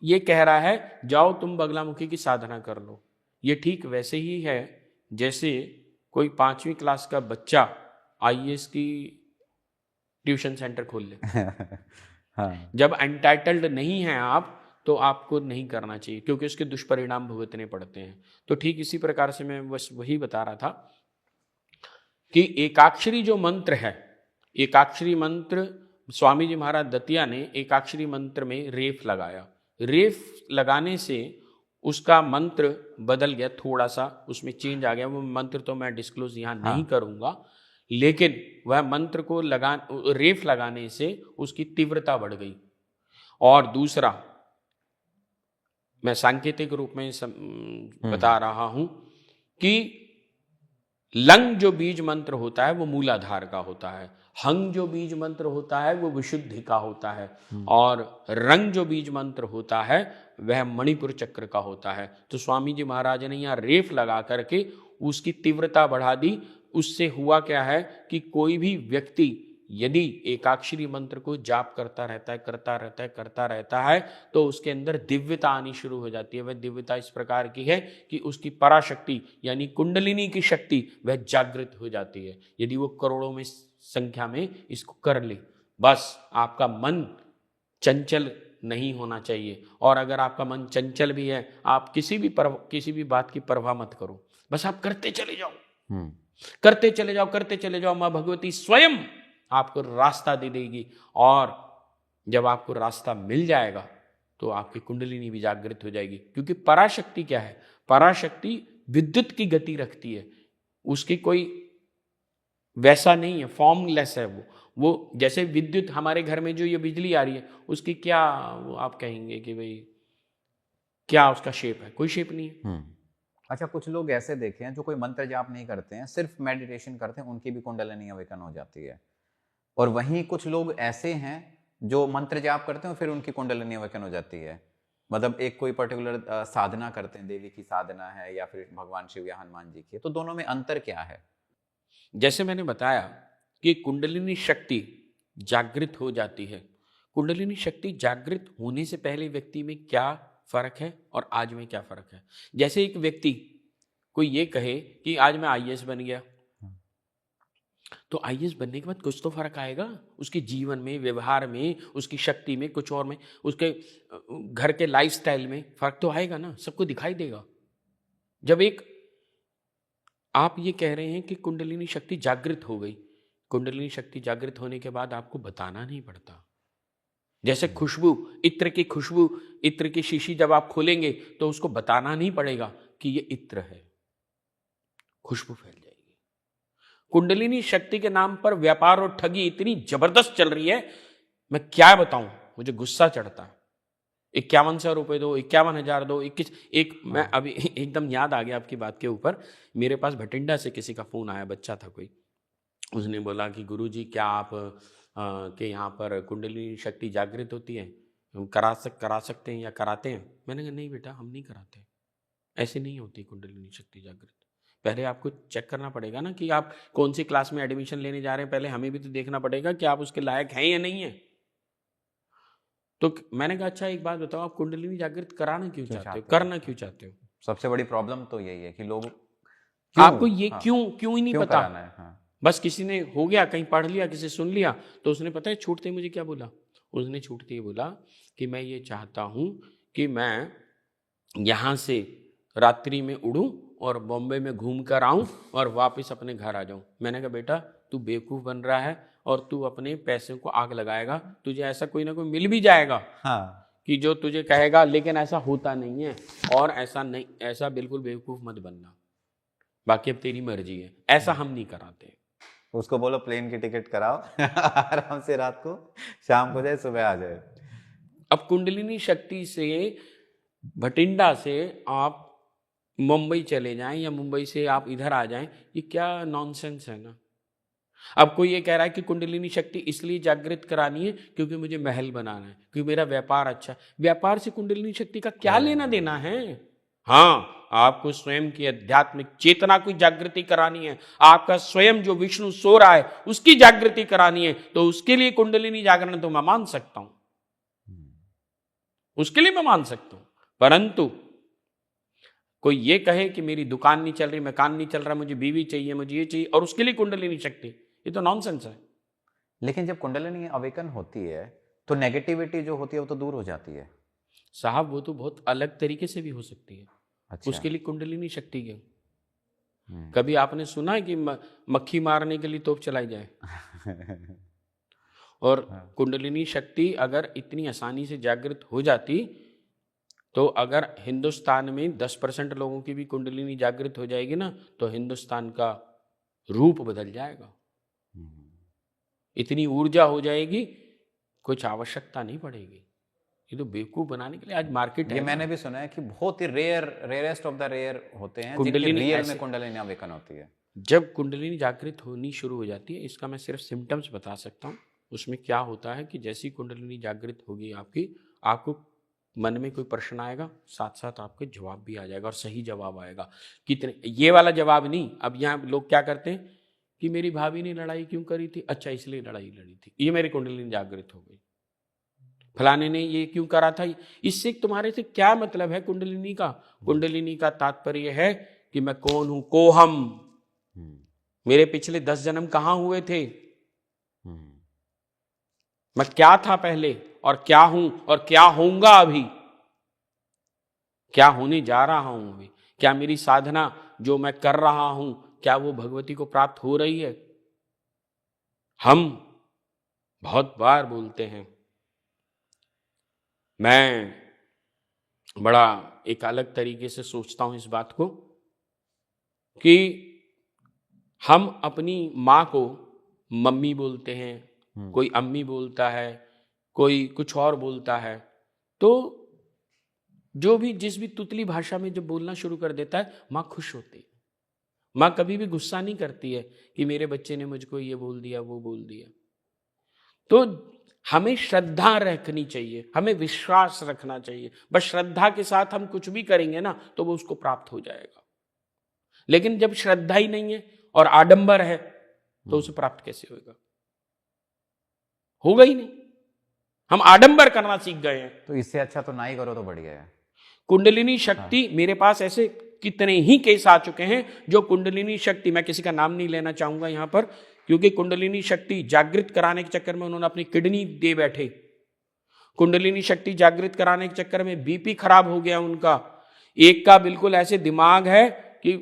ये कह रहा है जाओ तुम बगलामुखी की साधना कर लो। ये ठीक वैसे ही है जैसे कोई 5वीं क्लास का बच्चा IAS की ट्यूशन सेंटर खोल ले। हाँ। जब एंटाइटल्ड नहीं हैं आप तो आपको नहीं करना चाहिए क्योंकि उसके दुष्परिणाम भुगतने पड़ते हैं। तो ठीक इसी प्रकार से मैं बस वही बता रहा था कि एकाक्षरी जो मंत्र है, एकाक्षरी मंत्र स्वामी जी महाराज दतिया ने एकाक्षरी मंत्र में रेफ लगाया। रेफ लगाने से उसका मंत्र बदल गया, थोड़ा सा उसमें चेंज आ गया। वो मंत्र तो मैं डिस्क्लोज यहाँ नहीं करूँगा, लेकिन वह मंत्र को रेफ लगाने से उसकी तीव्रता बढ़ गई। और दूसरा मैं सांकेतिक रूप में बता रहा हूं कि लंग जो बीज मंत्र होता है वो मूलाधार का होता है, हंग जो बीज मंत्र होता है वो विशुद्धि का होता है, और रंग जो बीज मंत्र होता है वह मणिपुर चक्र का होता है। तो स्वामी जी महाराज ने यहाँ रेफ लगा करके उसकी तीव्रता बढ़ा दी। उससे हुआ क्या है कि कोई भी व्यक्ति यदि एकाक्षरी मंत्र को जाप करता रहता है तो उसके अंदर दिव्यता आनी शुरू हो जाती है। वह दिव्यता इस प्रकार की है कि उसकी पराशक्ति यानी कुंडलिनी की शक्ति वह जागृत हो जाती है। यदि वो करोड़ों में संख्या में इसको कर ले, बस आपका मन चंचल नहीं होना चाहिए। और अगर आपका मन चंचल भी है, आप किसी भी बात की परवाह मत करो, बस आप करते चले जाओ, करते चले जाओ। माँ भगवती स्वयं आपको रास्ता दे देगी, और जब आपको रास्ता मिल जाएगा तो आपकी कुंडलिनी भी जागृत हो जाएगी। क्योंकि पराशक्ति क्या है? पराशक्ति विद्युत की गति रखती है, उसकी कोई वैसा नहीं है, फॉर्मलेस है वो जैसे विद्युत हमारे घर में जो ये बिजली आ रही है उसकी क्या वो आप कहेंगे कि भाई क्या उसका शेप है? कोई शेप नहीं है। अच्छा, कुछ लोग ऐसे देखे हैं जो कोई मंत्र जाप नहीं करते हैं, सिर्फ मेडिटेशन करते हैं, उनकी भी कुंडलिनी अवेकन हो जाती है। और वहीं कुछ लोग ऐसे हैं जो मंत्र जाप करते हैं फिर उनकी कुंडलिनी अवेकन हो जाती है। मतलब एक कोई पर्टिकुलर साधना करते हैं, देवी की साधना है या फिर भगवान शिव या हनुमान जी की, तो दोनों में अंतर क्या है? जैसे मैंने बताया कि कुंडलिनी शक्ति जागृत हो जाती है। कुंडलिनी शक्ति जागृत होने से पहले व्यक्ति में क्या फर्क है और आज में क्या फर्क है? जैसे एक व्यक्ति कोई ये कहे कि आज मैं आईएएस बन गया, तो आईएएस बनने के बाद कुछ तो फर्क आएगा उसके जीवन में, व्यवहार में, उसकी शक्ति में, कुछ और में, उसके घर के लाइफस्टाइल में फर्क तो आएगा ना, सबको दिखाई देगा। जब एक आप ये कह रहे हैं कि कुंडलिनी शक्ति जागृत हो गई, कुंडलिनी शक्ति जागृत होने के बाद आपको बताना नहीं पड़ता। जैसे खुशबू, इत्र की खुशबू, इत्र की शीशी जब आप खोलेंगे तो उसको बताना नहीं पड़ेगा कि ये इत्र है, खुशबू फैल जाएगी। कुंडलिनी शक्ति के नाम पर व्यापार और ठगी इतनी जबरदस्त चल रही है, मैं क्या बताऊं, मुझे गुस्सा चढ़ता है। 5100 रुपये दो, 51,000 दो, 21 एक मैं अभी एकदम याद आ गया आपकी बात के ऊपर। मेरे पास भटिंडा से किसी का फोन आया, बच्चा था कोई, उसने बोला कि गुरुजी क्या आप के यहाँ पर कुंडलिनी शक्ति जागृत होती है, करा सकते हैं या कराते हैं? मैंने कहा नहीं बेटा, हम नहीं कराते, ऐसे नहीं होती कुंडलिनी शक्ति जागृत। पहले आपको चेक करना पड़ेगा ना कि आप कौन सी क्लास में एडमिशन लेने जा रहे हैं, पहले हमें भी तो देखना पड़ेगा कि आप उसके लायक हैं या नहीं है। तो मैंने कहा अच्छा एक बात बताओ, आप कुंडलिनी जागृत कराना क्यों चाहते हो, करना क्यों चाहते हो? सबसे बड़ी प्रॉब्लम तो यही है कि लोग आपको ये क्यों ही नहीं पता। बस किसी ने हो गया, कहीं पढ़ लिया, किसी सुन लिया, तो उसने पता है छूटते मुझे क्या बोला? उसने छूटते ही बोला कि मैं ये चाहता हूं कि मैं यहां से रात्रि में उड़ूं और बॉम्बे में घूम कर आऊं और वापस अपने घर आ जाऊं। मैंने कहा बेटा तू बेवकूफ बन रहा है और तू अपने पैसे को आग लगाएगा, तुझे ऐसा कोई ना कोई मिल भी जाएगा कि जो तुझे कहेगा, लेकिन ऐसा होता नहीं है। और ऐसा बिल्कुल बेवकूफ मत बनना, बाकी अब तेरी मर्जी है, ऐसा हम नहीं कराते। उसको बोलो प्लेन की टिकट कराओ आराम से, रात को शाम को जाए, सुबह आ जाए। अब कुंडलिनी शक्ति से भटिंडा से आप मुंबई चले जाएं या मुंबई से आप इधर आ जाएं, ये क्या नॉनसेंस है ना। अब कोई ये कह रहा है कि कुंडलिनी शक्ति इसलिए जागृत करानी है क्योंकि मुझे महल बनाना है, क्योंकि मेरा व्यापार अच्छा है। व्यापार से कुंडलिनी शक्ति का क्या लेना देना है? हाँ, आपको स्वयं की आध्यात्मिक चेतना की जागृति करानी है, आपका स्वयं जो विष्णु सो रहा है उसकी जागृति करानी है, तो उसके लिए कुंडलिनी जागरण तो मैं मान सकता हूं, उसके लिए मैं मान सकता हूं। परंतु कोई ये कहे कि मेरी दुकान नहीं चल रही, मकान नहीं चल रहा, मुझे बीवी चाहिए, मुझे ये चाहिए, और उसके लिए कुंडलिनी शक्ति, ये तो नॉनसेंस है। लेकिन जब कुंडलिनी अवेकन होती है तो नेगेटिविटी जो होती है वो तो दूर हो जाती है साहब। वो तो बहुत अलग तरीके से भी हो सकती है। अच्छा। उसके लिए कुंडलिनी शक्ति के कभी आपने सुना है कि मक्खी मारने के लिए तोप चलाई जाए? और कुंडलिनी शक्ति अगर इतनी आसानी से जागृत हो जाती, तो अगर हिंदुस्तान में 10% लोगों की भी कुंडलिनी जागृत हो जाएगी ना, तो हिंदुस्तान का रूप बदल जाएगा। इतनी ऊर्जा हो जाएगी, कुछ आवश्यकता नहीं पड़ेगी। ये तो बेवकूफ बनाने के लिए आज मार्केट है। ये मैंने भी सुना है कि बहुत ही रेयरेस्ट ऑफ द रेयर होते हैं जिनकी रियल में कुंडलिनी अवेकन होती है। जब कुंडलिनी जागृत होनी शुरू हो जाती है, इसका मैं सिर्फ सिम्टम्स बता सकता हूँ। उसमें क्या होता है कि जैसी कुंडलिनी जागृत होगी आपको मन में कोई प्रश्न आएगा, साथ साथ आपके जवाब भी आ जाएगा और सही जवाब आएगा। कितने, ये वाला जवाब नहीं। अब यहाँ लोग क्या करते हैं कि मेरी भाभी ने लड़ाई क्यों करी थी, अच्छा इसलिए लड़ाई लड़ी थी, ये मेरी कुंडलिनी जागृत हो गई। फलाने ने ये क्यों करा था, इससे तुम्हारे से क्या मतलब है कुंडलिनी का? कुंडलिनी का तात्पर्य है कि मैं कौन हूं, कोहम, मेरे पिछले 10 जन्म कहां हुए थे, मैं क्या था पहले और क्या हूं और क्या होऊंगा अभी, क्या होने जा रहा हूं अभी, क्या मेरी साधना जो मैं कर रहा हूं क्या वो भगवती को प्राप्त हो रही है। हम बहुत बार बोलते हैं, मैं बड़ा एक अलग तरीके से सोचता हूं इस बात को, कि हम अपनी माँ को मम्मी बोलते हैं, कोई अम्मी बोलता है, कोई कुछ और बोलता है, तो जो भी जिस भी तुतली भाषा में जब बोलना शुरू कर देता है, माँ खुश होती है। माँ कभी भी गुस्सा नहीं करती है कि मेरे बच्चे ने मुझको ये बोल दिया वो बोल दिया। तो हमें श्रद्धा रखनी चाहिए, हमें विश्वास रखना चाहिए। बस श्रद्धा के साथ हम कुछ भी करेंगे ना तो वो उसको प्राप्त हो जाएगा। लेकिन जब श्रद्धा ही नहीं है और आडंबर है तो उसे प्राप्त कैसे होगा? होगा ही नहीं। हम आडंबर करना सीख गए हैं। तो इससे अच्छा तो ना ही करो तो बढ़िया है। कुंडलिनी शक्ति, मेरे पास ऐसे कितने ही केस आ चुके हैं जो कुंडलिनी शक्ति, मैं किसी का नाम नहीं लेना चाहूंगा यहां पर, क्योंकि कुंडलिनी शक्ति जागृत कराने के चक्कर में उन्होंने अपनी किडनी दे बैठे। कुंडलिनी शक्ति जागृत कराने के चक्कर में बीपी खराब हो गया उनका। एक का बिल्कुल ऐसे दिमाग है कि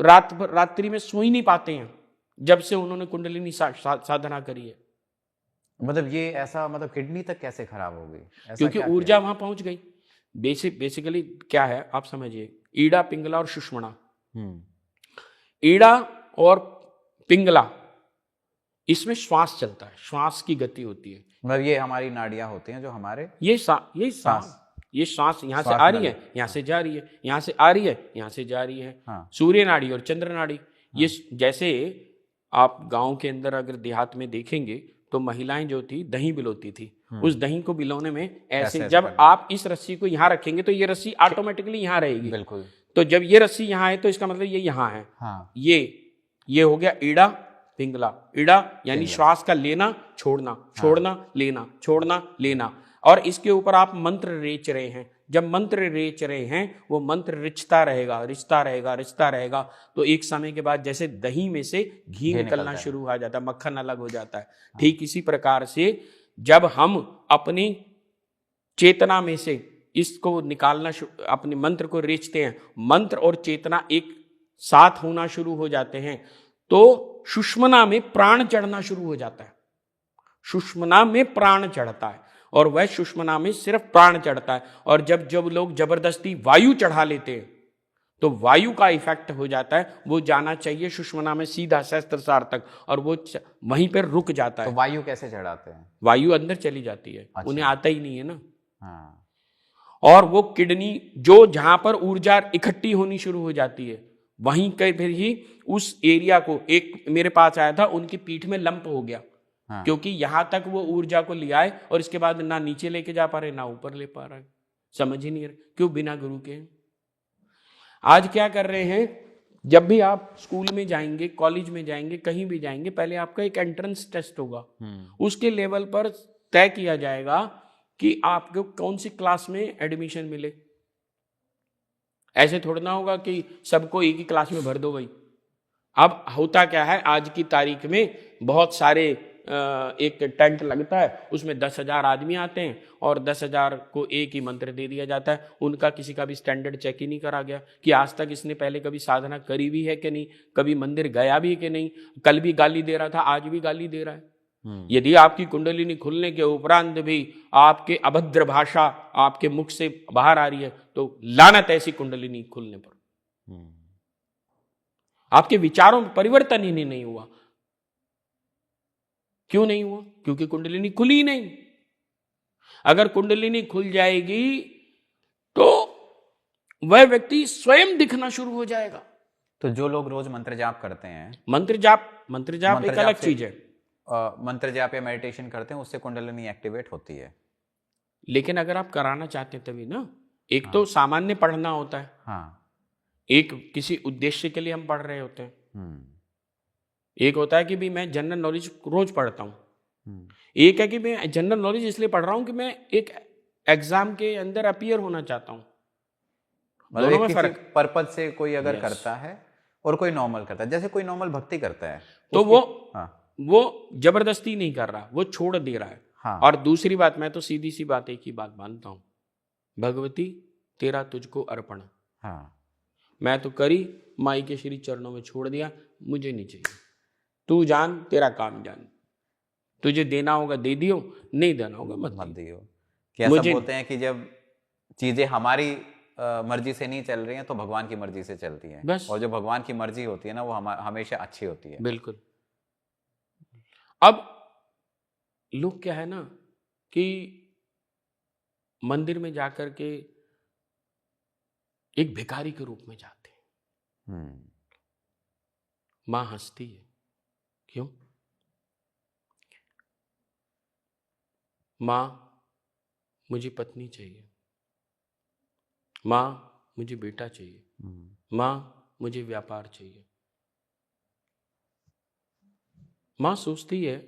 रात्रि में सो ही नहीं पाते हैं जब से उन्होंने कुंडलिनी साधना करी है। मतलब ये ऐसा, मतलब किडनी तक कैसे खराब हो गई? क्योंकि ऊर्जा वहां पहुंच गई। बेसिकली क्या है आप समझिए, ईड़ा, पिंगला और सुषुम्ना। ईड़ा और पिंगला, इसमें श्वास चलता है, श्वास की गति होती है। मतलब ये हमारी नाड़ियां होती हैं जो हमारे, ये सांस यहाँ से आ रही है, यहाँ से जा रही है, यहाँ से आ रही है, यहाँ से जा रही है। हाँ। सूर्य नाड़ी और चंद्र नाड़ी। ये जैसे आप गांव के अंदर अगर देहात में देखेंगे तो महिलाएं जो थी दही बिलोती थी। उस दही को बिलोने में ऐसे जब आप इस रस्सी को यहाँ रखेंगे तो ये रस्सी ऑटोमेटिकली यहाँ रहेगी। बिल्कुल। तो जब ये रस्सी यहाँ है तो इसका मतलब ये यहाँ है। हाँ। ये हो गया ईड़ा पिंगला। ईड़ा यानी श्वास का लेना छोड़ना, छोड़ना लेना, छोड़ना लेना। और इसके ऊपर आप मंत्र रेच रहे हैं। जब मंत्र रेच रहे हैं वो मंत्र रिचता रहेगा, रिचता रहेगा, रिचता रहेगा। तो एक समय के बाद जैसे दही में से घी निकलना शुरू हो जाता है, मक्खन अलग हो जाता है। ठीक इसी प्रकार से जब हम अपनी चेतना में से इसको निकालना, अपने मंत्र को रेचते हैं, मंत्र और चेतना एक साथ होना शुरू हो जाते हैं, तो सुषुम्ना में प्राण चढ़ना शुरू हो जाता है। सुषुम्ना में प्राण चढ़ता है और वह सुषुम्ना में सिर्फ प्राण चढ़ता है। और जब लोग जबरदस्ती वायु चढ़ा लेते हैं तो वायु का इफेक्ट हो जाता है, वो जाना चाहिए सुषुम्ना में सीधा सहस्त्रसार तक और वो वहीं पर रुक जाता है। तो वायु कैसे चढ़ाते हैं? वायु अंदर चली जाती है। अच्छा। उन्हें आता ही नहीं है ना। हाँ। और वो किडनी जो जहां पर ऊर्जा इकट्ठी होनी शुरू हो जाती है वहीं कहीं ही उस एरिया को, एक मेरे पास आया था, उनकी पीठ में लंप हो गया। हाँ। क्योंकि यहां तक वो ऊर्जा को ले आए और इसके बाद ना नीचे लेके जा पा रहे ना ऊपर ले पा रहे, समझ ही नहीं रहे क्यों, बिना गुरु के। आज क्या कर रहे हैं, जब भी आप स्कूल में जाएंगे, कॉलेज में जाएंगे, कहीं भी जाएंगे, पहले आपका एक एंट्रेंस टेस्ट होगा। उसके लेवल पर तय किया जाएगा कि आपको कौन सी क्लास में एडमिशन मिले। ऐसे थोड़ा ना होगा कि सबको एक ही क्लास में भर दो भाई। अब होता क्या है, आज की तारीख में बहुत सारे एक टेंट लगता है, उसमें 10,000 आदमी आते हैं और 10,000 को एक ही मंत्र दे दिया जाता है। उनका किसी का भी स्टैंडर्ड चेक ही नहीं करा गया कि आज तक इसने पहले कभी साधना करी भी है कि नहीं, कभी मंदिर गया भी है कि नहीं। कल भी गाली दे रहा था, आज भी गाली दे रहा है। यदि आपकी कुंडलिनी खुलने के उपरांत भी आपके अभद्र भाषा आपके मुख से बाहर आ रही है तो लानत ऐसी कुंडलिनी खुलने पर। आपके विचारों में परिवर्तन ही नहीं हुआ। क्यों नहीं हुआ? क्योंकि कुंडलिनी खुली नहीं। अगर कुंडलिनी खुल जाएगी तो वह व्यक्ति स्वयं दिखना शुरू हो जाएगा। तो जो लोग रोज मंत्र जाप करते हैं, मंत्र जाप मंत्र एक जाप अलग से- चीज है, मंत्र जाप या मेडिटेशन करते हैं, उससे कुंडलिनी एक्टिवेट होती है। लेकिन अगर आप कराना चाहते हैं तभी ना। एक हाँ। तो सामान्य पढ़ना होता है, हाँ। एक किसी उद्देश्य के लिए हम पढ़ रहे होते हैं। एक होता है कि भी मैं जनरल नॉलेज रोज पढ़ता हूँ, एक है कि मैं जनरल नॉलेज इसलिए पढ़ रहा हूँ कि मैं एक एग्जाम के अंदर अपीयर होना चाहता हूँ। मतलब दोनों में एक फर्क। किसी पर्पज से कोई अगर Yes. करता है और कोई नॉर्मल करता है, जैसे कोई नॉर्मल भक्ति करता है तो उसकी- वो जबरदस्ती नहीं कर रहा, वो छोड़ दे रहा है। हाँ। और दूसरी बात, मैं तो सीधी सी बात एक ही बात मानता हूँ, भगवती तेरा तुझको अर्पण। हाँ। मैं तो करी माई के श्री चरणों में छोड़ दिया, मुझे नहीं चाहिए। तू जान, तेरा काम जान, तुझे देना होगा दे दियो, नहीं देना होगा मत मत दियो। दियो। कि ऐसा मुझे- बोलते हैं कि जब चीजें हमारी मर्जी से नहीं चल रही हैं तो भगवान की मर्जी से चलती हैं, बस। और जो भगवान की मर्जी होती है ना, वो हमेशा अच्छी होती है। बिल्कुल। अब लोग क्या है ना कि मंदिर में जाकर के एक भिखारी के रूप में जाते हैं। मां हंसती है, क्यों? मां मुझे पत्नी चाहिए, मां मुझे बेटा चाहिए, मां मुझे व्यापार चाहिए। मां सोचती है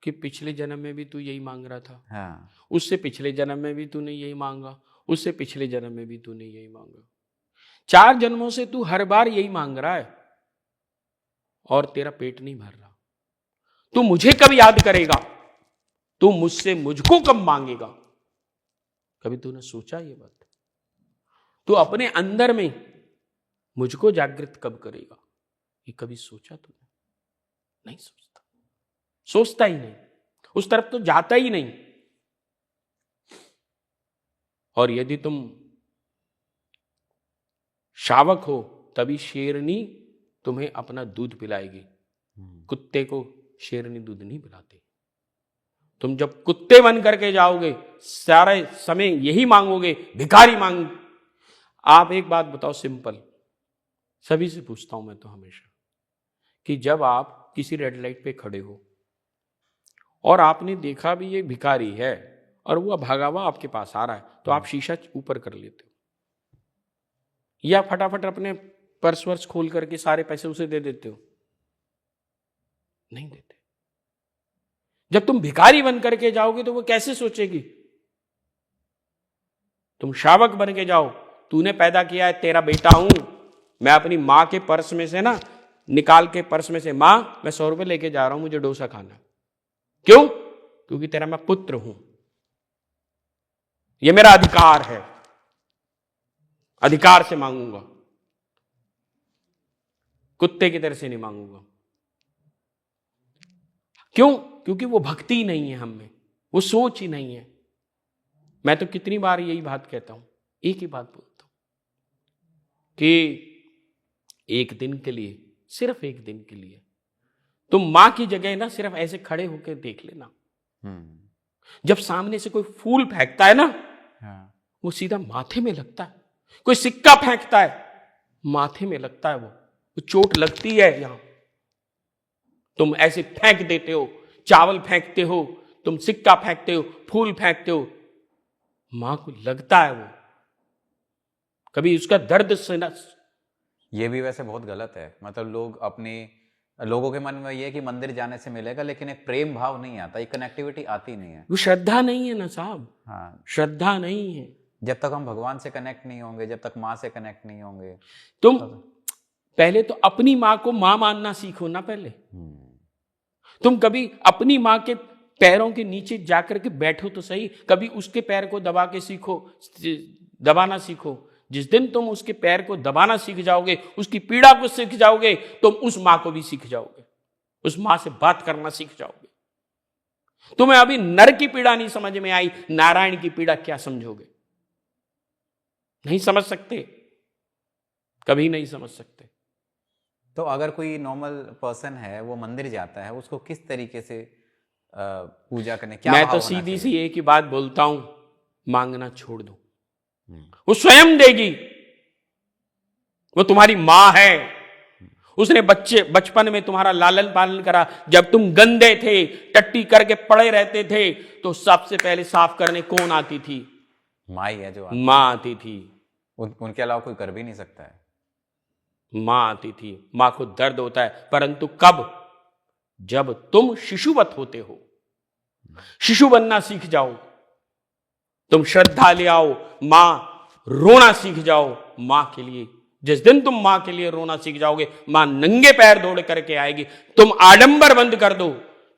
कि पिछले जन्म में भी तू यही मांग रहा था। हाँ। उससे पिछले जन्म में भी तूने यही मांगा, उससे पिछले जन्म में भी तूने यही मांगा। 4 जन्मों से तू हर बार यही मांग रहा है और तेरा पेट नहीं भर रहा। तू मुझे कब याद करेगा? तू मुझसे मुझको कब मांगेगा? कभी तूने सोचा ये बात? तू अपने अंदर में मुझको जागृत कब करेगा? ये कभी सोचा तूने? नहीं सोचता, सोचता ही नहीं, उस तरफ तो जाता ही नहीं। और यदि तुम शावक हो तभी शेरनी तुम्हें अपना दूध पिलाएगी, कुत्ते को शेरनी दूध नहीं पिलाती। तुम जब कुत्ते बन करके जाओगे, सारे समय यही मांगोगे, भिखारी मांग। आप एक बात बताओ सिंपल, सभी से पूछता हूं मैं तो हमेशा, कि जब आप किसी रेड लाइट पे खड़े हो और आपने देखा भी ये भिखारी है और वो भागा हुआ आपके पास आ रहा है, तो आप शीशा ऊपर कर लेते हो या फटाफट अपने पर्स वर्स खोल करके सारे पैसे उसे दे देते हो? नहीं देते। जब तुम भिखारी बन करके जाओगे तो वो कैसे सोचेगी? तुम शावक बन के जाओ, तूने पैदा किया है, तेरा बेटा हूं मैं, अपनी मां के पर्स में से ना निकाल के पर्स में से, मां मैं 100 रुपए लेके जा रहा हूं, मुझे डोसा खाना। क्यों? क्योंकि तेरा मैं पुत्र हूं, ये मेरा अधिकार है, अधिकार से मांगूंगा, कुत्ते की तरह से नहीं मांगूंगा। क्यों? क्योंकि वो भक्ति ही नहीं है हम में, वो सोच ही नहीं है। मैं तो कितनी बार यही बात कहता हूं, एक ही बात बोलता हूं कि एक दिन के लिए, सिर्फ एक दिन के लिए तुम मां की जगह ना सिर्फ ऐसे खड़े होकर देख लेना। जब सामने से कोई फूल फेंकता है ना, वो सीधा माथे में लगता है। कोई सिक्का फेंकता है, माथे में लगता है, वो चोट लगती है यहां। तुम ऐसे फेंक देते हो, चावल फेंकते हो, तुम सिक्का फेंकते हो, फूल फेंकते हो, मां को लगता है वो, कभी उसका दर्द से ना। ये भी वैसे बहुत गलत है। मतलब लोगों के मन में ये है कि मंदिर जाने से मिलेगा, लेकिन एक प्रेम भाव नहीं आता, एक कनेक्टिविटी आती नहीं है। वो श्रद्धा नहीं है ना साहब। हाँ। श्रद्धा नहीं है। जब तक हम भगवान से कनेक्ट नहीं होंगे, जब तक माँ से कनेक्ट नहीं होंगे, तुम पहले तो अपनी मां को मां मानना सीखो ना। पहले तुम कभी अपनी मां के पैरों के नीचे जाकर के बैठो तो सही, कभी उसके पैर को दबा के सीखो, दबाना सीखो। जिस दिन तुम उसके पैर को दबाना सीख जाओगे, उसकी पीड़ा को सीख जाओगे, तुम उस मां को भी सीख जाओगे, उस मां से बात करना सीख जाओगे। तुम्हें अभी नर की पीड़ा नहीं समझ में आई, नारायण की पीड़ा क्या समझोगे? नहीं समझ सकते, कभी नहीं समझ सकते। तो अगर कोई नॉर्मल पर्सन है, वो मंदिर जाता है, उसको किस तरीके से पूजा करने, क्या मैं भाव तो होना सीधी चाहिए? सी एक ही बात बोलता हूं, मांगना छोड़ दो, वो स्वयं देगी। वो तुम्हारी मां है, उसने बचपन में तुम्हारा लालन पालन करा। जब तुम गंदे थे, टट्टी करके पड़े रहते थे, तो सबसे पहले साफ करने कौन आती थी? माँ ही है जो माँ आती थी। उनके अलावा कोई कर भी नहीं सकता है। माँ आती थी। माँ को दर्द होता है, परंतु कब? जब तुम शिशुवत होते हो। शिशु बनना सीख जाओ, तुम श्रद्धा ले आओ, मां रोना सीख जाओ मां के लिए। जिस दिन तुम मां के लिए रोना सीख जाओगे, मां नंगे पैर दौड़ करके आएगी। तुम आडंबर बंद कर दो,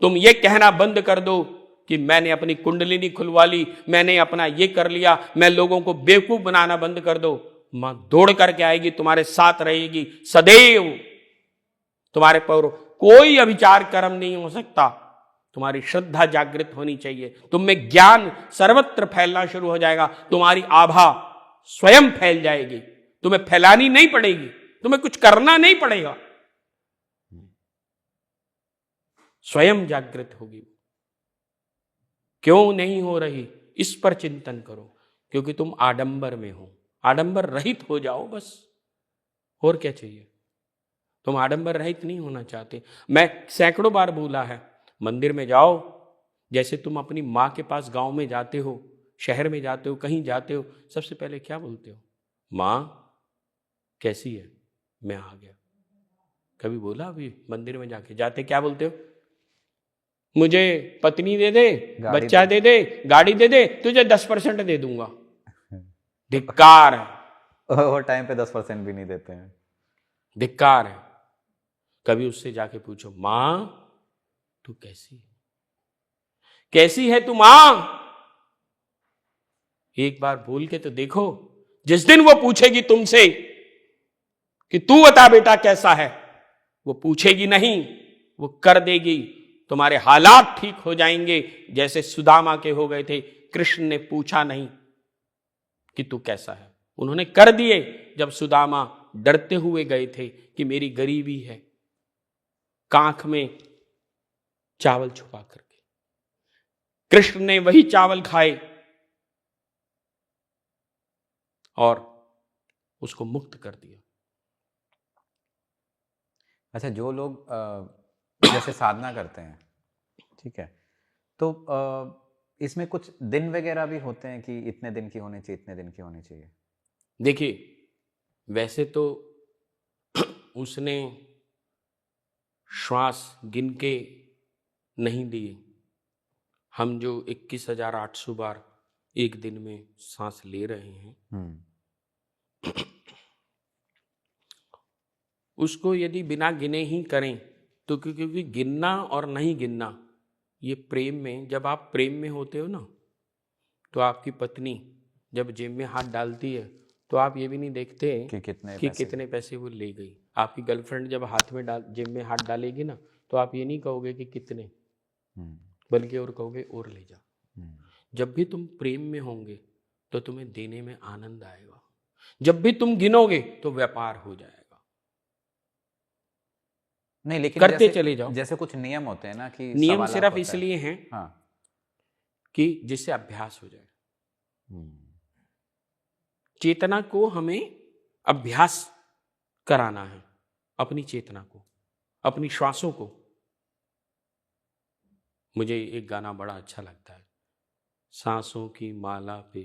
तुम ये कहना बंद कर दो कि मैंने अपनी कुंडलिनी खुलवा ली, मैंने अपना ये कर लिया, मैं लोगों को बेवकूफ बनाना बंद कर दो। मां दौड़ करके आएगी, तुम्हारे साथ रहेगी सदैव। तुम्हारे पर कोई अविचार कर्म नहीं हो सकता। तुम्हारी श्रद्धा जागृत होनी चाहिए, तुम में ज्ञान सर्वत्र फैलना शुरू हो जाएगा। तुम्हारी आभा स्वयं फैल जाएगी, तुम्हें फैलानी नहीं पड़ेगी, तुम्हें कुछ करना नहीं पड़ेगा, स्वयं जागृत होगी। क्यों नहीं हो रही, इस पर चिंतन करो, क्योंकि तुम आडंबर में हो। आडंबर रहित हो जाओ बस, और क्या चाहिए? तुम आडंबर रहित नहीं होना चाहते। मैं सैकड़ों बार बोला है, मंदिर में जाओ, जैसे तुम अपनी माँ के पास गांव में जाते हो, शहर में जाते हो, कहीं जाते हो, सबसे पहले क्या बोलते हो? माँ कैसी है, मैं आ गया। कभी बोला अभी मंदिर में जाके जाते क्या बोलते हो? मुझे पत्नी दे दे, बच्चा दे दे, गाड़ी दे दे, तुझे 10% दे दूंगा। धिक्कार है। वो टाइम पे 10% भी नहीं देते हैं। धिक्कार है। कभी उससे जाके पूछो, मां तू कैसी है, कैसी है तू मां? एक बार बोल के तो देखो। जिस दिन वो पूछेगी तुमसे कि तू बता बेटा कैसा है, वो पूछेगी नहीं, वो कर देगी। तुम्हारे हालात ठीक हो जाएंगे, जैसे सुदामा के हो गए थे। कृष्ण ने पूछा नहीं कि तू कैसा है, उन्होंने कर दिए। जब सुदामा डरते हुए गए थे कि मेरी गरीबी है, कांख में चावल छुपा करके, कृष्ण ने वही चावल खाए और उसको मुक्त कर दिया। अच्छा, जो लोग जैसे साधना करते हैं, ठीक है, तो इसमें कुछ दिन वगैरह भी होते हैं कि इतने दिन की होनी चाहिए, इतने दिन की होनी चाहिए? देखिए, वैसे तो उसने श्वास गिन के नहीं दिए। हम जो 21,800 बार एक दिन में सांस ले रहे हैं, उसको यदि बिना गिने ही करें तो, क्योंकि गिनना और नहीं गिनना, ये प्रेम में, जब आप प्रेम में होते हो ना, तो आपकी पत्नी जब जेब में हाथ डालती है तो आप ये भी नहीं देखते कि कितने पैसे वो ले गई। आपकी गर्लफ्रेंड जब हाथ में जेब में हाथ डालेगी ना, तो आप ये नहीं कहोगे कि कितने, बल्कि और कहोगे और ले जा। जब भी तुम प्रेम में होंगे तो तुम्हें देने में आनंद आएगा। जब भी तुम गिनोगे तो व्यापार हो जाएगा। नहीं, लेकिन करते चले जाओ। जैसे कुछ नियम होते हैं ना, कि नियम सिर्फ इसलिए हैं हाँ, कि जिससे अभ्यास हो जाए। चेतना को हमें अभ्यास कराना है, अपनी चेतना को, अपनी श्वासों को। मुझे एक गाना बड़ा अच्छा लगता है, सांसों की माला पे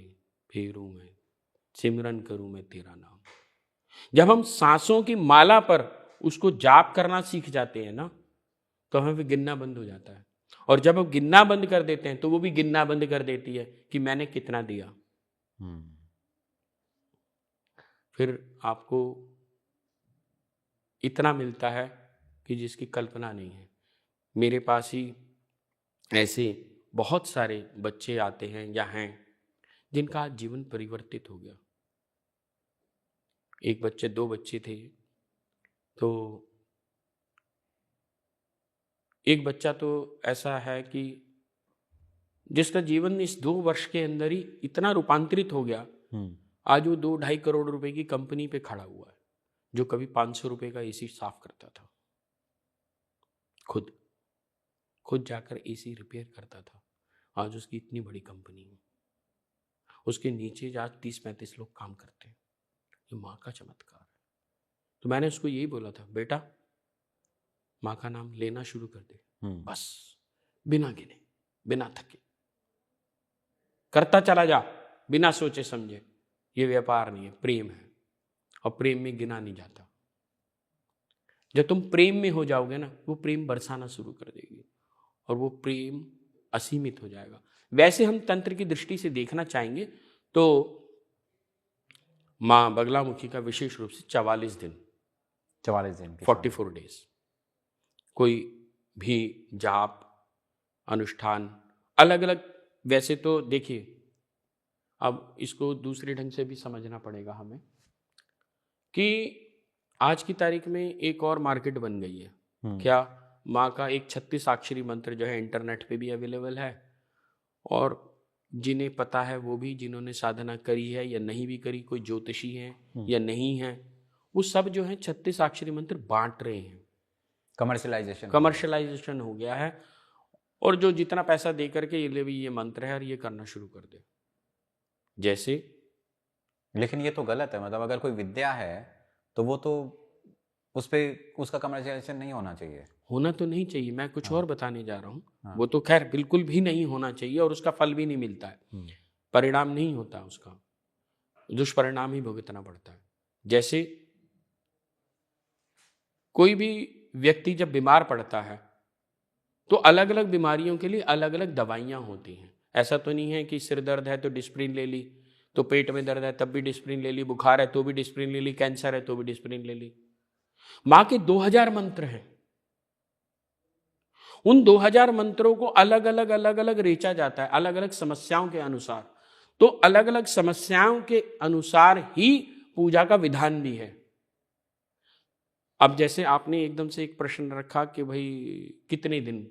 फेरूं मैं, सिमरन करूं मैं तेरा नाम। जब हम सांसों की माला पर उसको जाप करना सीख जाते हैं ना, तो हमें गिनना बंद हो जाता है। और जब हम गिनना बंद कर देते हैं तो वो भी गिनना बंद कर देती है कि मैंने कितना दिया। फिर आपको इतना मिलता है कि जिसकी कल्पना नहीं है। मेरे पास ही ऐसे बहुत सारे बच्चे आते हैं या हैं जिनका आज जीवन परिवर्तित हो गया। एक बच्चे, 2 बच्चे थे, तो एक बच्चा तो ऐसा है कि जिसका जीवन इस 2 वर्ष के अंदर ही इतना रूपांतरित हो गया, आज वो 2-2.5 करोड़ रुपए की कंपनी पे खड़ा हुआ है। जो कभी 500 रुपए का एसी साफ करता था, खुद जाकर एसी रिपेयर करता था, आज उसकी इतनी बड़ी कंपनी है। उसके नीचे आज 30-35 लोग काम करते हैं। ये माँ का चमत्कार है। तो मैंने उसको यही बोला था, बेटा माँ का नाम लेना शुरू कर दे, बस बिना गिने बिना थके करता चला जा, बिना सोचे समझे। ये व्यापार नहीं है, प्रेम है, और प्रेम में गिना नहीं जाता। जब तुम प्रेम में हो जाओगे ना, वो प्रेम बरसाना शुरू कर देगी और वो प्रेम असीमित हो जाएगा। वैसे हम तंत्र की दृष्टि से देखना चाहेंगे तो माँ बगलामुखी का विशेष रूप से 44 दिन 44 डेज कोई भी जाप अनुष्ठान अलग अलग। वैसे तो देखिए, अब इसको दूसरे ढंग से भी समझना पड़ेगा हमें कि आज की तारीख में एक और मार्केट बन गई है। क्या? माँ का एक 36 अक्षरी मंत्र जो है इंटरनेट पे भी अवेलेबल है, और जिन्हें पता है वो भी, जिन्होंने साधना करी है या नहीं भी करी, कोई ज्योतिषी है या नहीं है, वो सब जो है 36 अक्षरी मंत्र बांट रहे हैं। कमर्शलाइजेशन हो गया है, और जो जितना पैसा दे करके ये ले भी ये मंत्र है और ये करना शुरू कर दे जैसे। लेकिन ये तो गलत है, मतलब अगर कोई विद्या है तो वो तो उस पे उसका कमर्शियलाइजेशन नहीं होना चाहिए। होना तो नहीं चाहिए, मैं कुछ और बताने जा रहा हूँ। वो तो खैर बिल्कुल भी नहीं होना चाहिए, और उसका फल भी नहीं मिलता है, परिणाम नहीं होता, उसका दुष्परिणाम ही भुगतना पड़ता है। जैसे कोई भी व्यक्ति जब बीमार पड़ता है तो अलग अलग बीमारियों के लिए अलग अलग दवाइयाँ होती हैं। ऐसा तो नहीं है कि सिर दर्द है तो डिस्प्रिन ले ली, तो पेट में दर्द है तब भी डिस्प्रिन ले ली, बुखार है तो भी डिस्प्रिन ले ली, कैंसर है तो भी डिस्प्रिन ले ली। माँ के 2000 मंत्र हैं, उन 2000 मंत्रों को अलग अलग रेचा जाता है अलग अलग समस्याओं के अनुसार। तो अलग अलग समस्याओं के अनुसार ही पूजा का विधान भी है। अब जैसे आपने एकदम से एक प्रश्न रखा कि भाई कितने दिन,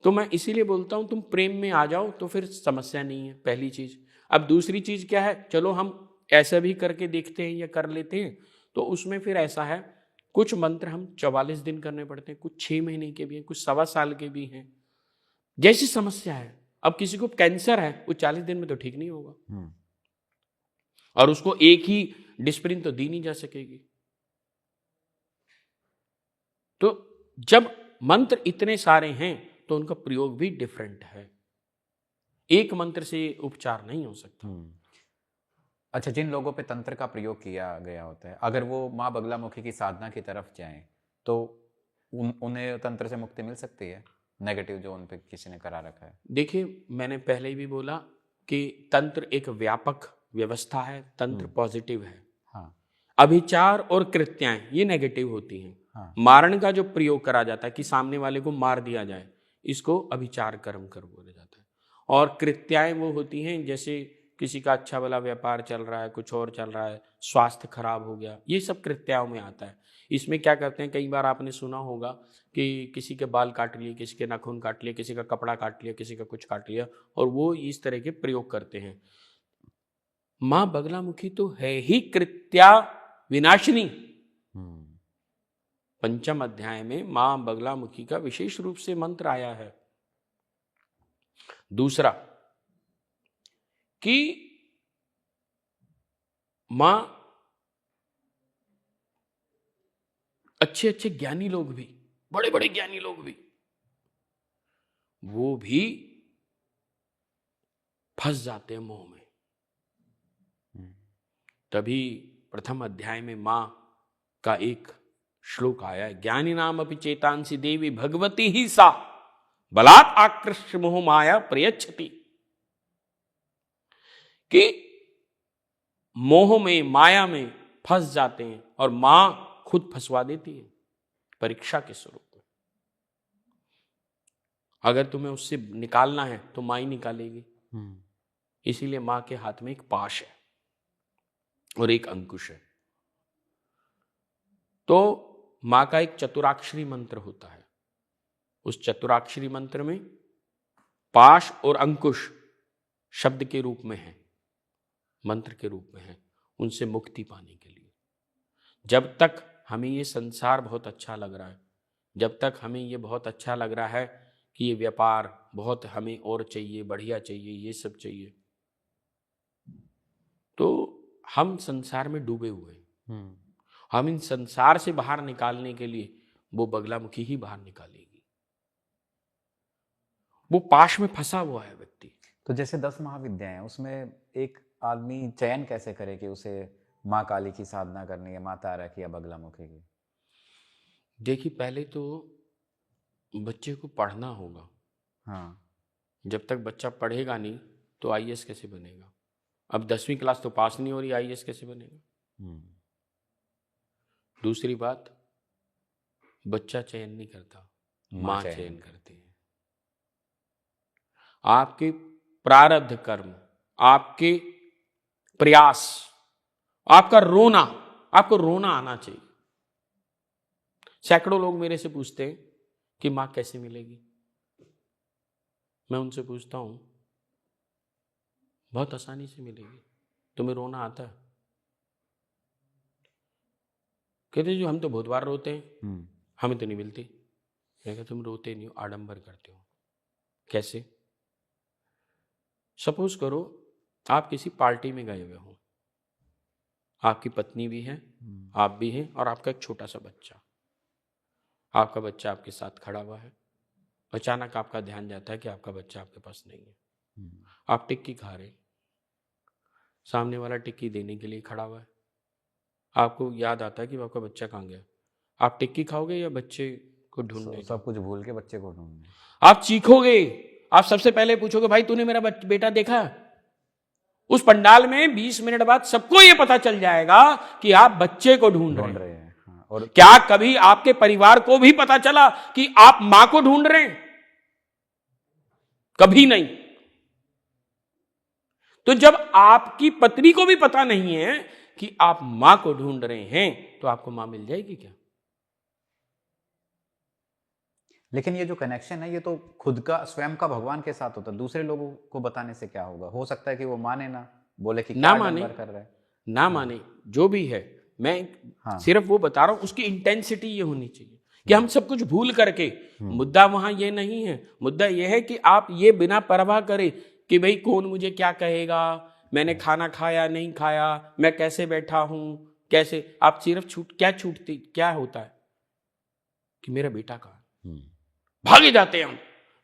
तो मैं इसीलिए बोलता हूं तुम प्रेम में आ जाओ तो फिर समस्या नहीं है, पहली चीज। अब दूसरी चीज क्या है, चलो हम ऐसा भी करके देखते हैं या कर लेते हैं, तो उसमें फिर ऐसा है कुछ मंत्र हम 44 दिन करने पड़ते हैं, कुछ 6 महीने के भी हैं, कुछ 1.25 साल के भी हैं, जैसी समस्या है। अब किसी को कैंसर है, वो 40 दिन में तो ठीक नहीं होगा, और उसको एक ही डिस्प्रिन तो दी नहीं जा सकेगी। तो जब मंत्र इतने सारे हैं तो उनका प्रयोग भी डिफरेंट है, एक मंत्र से उपचार नहीं हो सकता। अच्छा, जिन लोगों पे तंत्र का प्रयोग किया गया होता है, अगर वो माँ बगलामुखी की साधना की तरफ जाएं तो उन्हें तंत्र से मुक्ति मिल सकती है, नेगेटिव जो उन पे किसी ने करा रखा है? देखिए, मैंने पहले भी बोला कि तंत्र एक व्यापक व्यवस्था है, तंत्र पॉजिटिव है। हाँ। अभिचार और कृत्याएं ये नेगेटिव होती हैं। हाँ। मारण का जो प्रयोग करा जाता है कि सामने वाले को मार दिया जाए, इसको अभिचार कर्म कर बोला जाता है। और कृत्याएं वो होती हैं जैसे किसी का अच्छा भला व्यापार चल रहा है, कुछ और चल रहा है, स्वास्थ्य खराब हो गया, ये सब कृत्याओं में आता है। इसमें क्या करते हैं, कई बार आपने सुना होगा कि किसी के बाल काट लिए, किसी के नाखून काट लिए, किसी का कपड़ा काट लिया, किसी का कुछ काट लिया, और वो इस तरह के प्रयोग करते हैं। माँ बगलामुखी तो है ही कृत्या विनाशिनी। पंचम अध्याय में माँ बगलामुखी का विशेष रूप से मंत्र आया है। दूसरा कि मां अच्छे अच्छे ज्ञानी लोग भी, बड़े बड़े ज्ञानी लोग भी, वो भी फंस जाते हैं मोह में। तभी प्रथम अध्याय में मां का एक श्लोक आया है, ज्ञानी नाम अपि चेतांसी देवी भगवती ही सा बलात् आकृष्य मोह माया प्रयच्छति। कि मोह में, माया में फंस जाते हैं और मां खुद फंसवा देती है परीक्षा के स्वरूप में। अगर तुम्हें उससे निकालना है तो मां ही निकालेगी। इसीलिए मां के हाथ में एक पाश है और एक अंकुश है। तो मां का एक चतुराक्षरी मंत्र होता है, उस चतुराक्षरी मंत्र में पाश और अंकुश शब्द के रूप में है, मंत्र के रूप में है, उनसे मुक्ति पाने के लिए। जब तक हमें ये संसार बहुत अच्छा लग रहा है, जब तक हमें ये बहुत अच्छा लग रहा है कि ये व्यापार बहुत हमें और चाहिए, बढ़िया चाहिए, ये सब चाहिए, तो हम संसार में डूबे हुए हैं। हम इन संसार से बाहर निकालने के लिए वो बगलामुखी ही बाहर निकालेगी। वो पाश में फंसा हुआ है व्यक्ति। तो जैसे 10 महाविद्याएं हैं, उसमें एक आदमी चयन कैसे करे कि उसे माँ काली की साधना करनी है, माँ तारा की या बगलामुखी की? देखिए, पहले तो बच्चे को पढ़ना होगा। हाँ। जब तक बच्चा पढ़ेगा नहीं तो आईएएस कैसे बनेगा? अब 10वीं क्लास तो पास नहीं हो रही, आईएएस कैसे बनेगा? दूसरी बात, बच्चा चयन नहीं करता, माँ चयन करती है। आपके प्रारब्ध कर्म, आपके प्रयास, आपका रोना, आपको रोना आना चाहिए। सैकड़ों लोग मेरे से पूछते हैं कि माँ कैसे मिलेगी। मैं उनसे पूछता हूं, बहुत आसानी से मिलेगी। तुम्हें रोना आता है? कहते जो हम तो बहुत बार रोते हैं, हमें तो नहीं मिलती। मैं कहता तुम रोते नहीं हो, आडंबर करते हो। कैसे? सपोज करो आप किसी पार्टी में गए हुए हो, आपकी पत्नी भी है, आप भी हैं, और आपका एक छोटा सा बच्चा। आपका बच्चा आपके साथ खड़ा हुआ है। अचानक आपका ध्यान जाता है कि आपका बच्चा आपके पास नहीं है। आप टिक्की खा रहे, सामने वाला टिक्की देने के लिए खड़ा हुआ है। आपको याद आता है कि आपका बच्चा कहाँ गया। आप टिक्की खाओगे या बच्चे को ढूंढने? सब कुछ भूल के बच्चे को ढूंढने। आप चीखोगे, आप सबसे पहले पूछोगे भाई तूने मेरा बेटा देखा? उस पंडाल में 20 मिनट बाद सबको यह पता चल जाएगा कि आप बच्चे को ढूंढ रहे हैं। हाँ, और क्या कभी आपके परिवार को भी पता चला कि आप मां को ढूंढ रहे हैं? कभी नहीं। तो जब आपकी पत्नी को भी पता नहीं है कि आप मां को ढूंढ रहे हैं, तो आपको मां मिल जाएगी क्या? लेकिन ये जो कनेक्शन है, ये तो खुद का, स्वयं का भगवान के साथ होता है। दूसरे लोगों को बताने से क्या होगा? हो सकता है कि वो माने ना, बोले कि ना क्या माने, कर रहा है, ना माने, जो भी है। मैं सिर्फ वो बता रहा हूं, उसकी इंटेंसिटी ये होनी चाहिए कि हम सब कुछ भूल करके, मुद्दा वहां ये नहीं है। मुद्दा ये है कि आप ये बिना परवाह करे कि भाई कौन मुझे क्या कहेगा, मैंने खाना खाया नहीं खाया, मैं कैसे बैठा हूं, कैसे, आप सिर्फ क्या होता है कि मेरा बेटा कहाँ? भागे जाते हैं हम,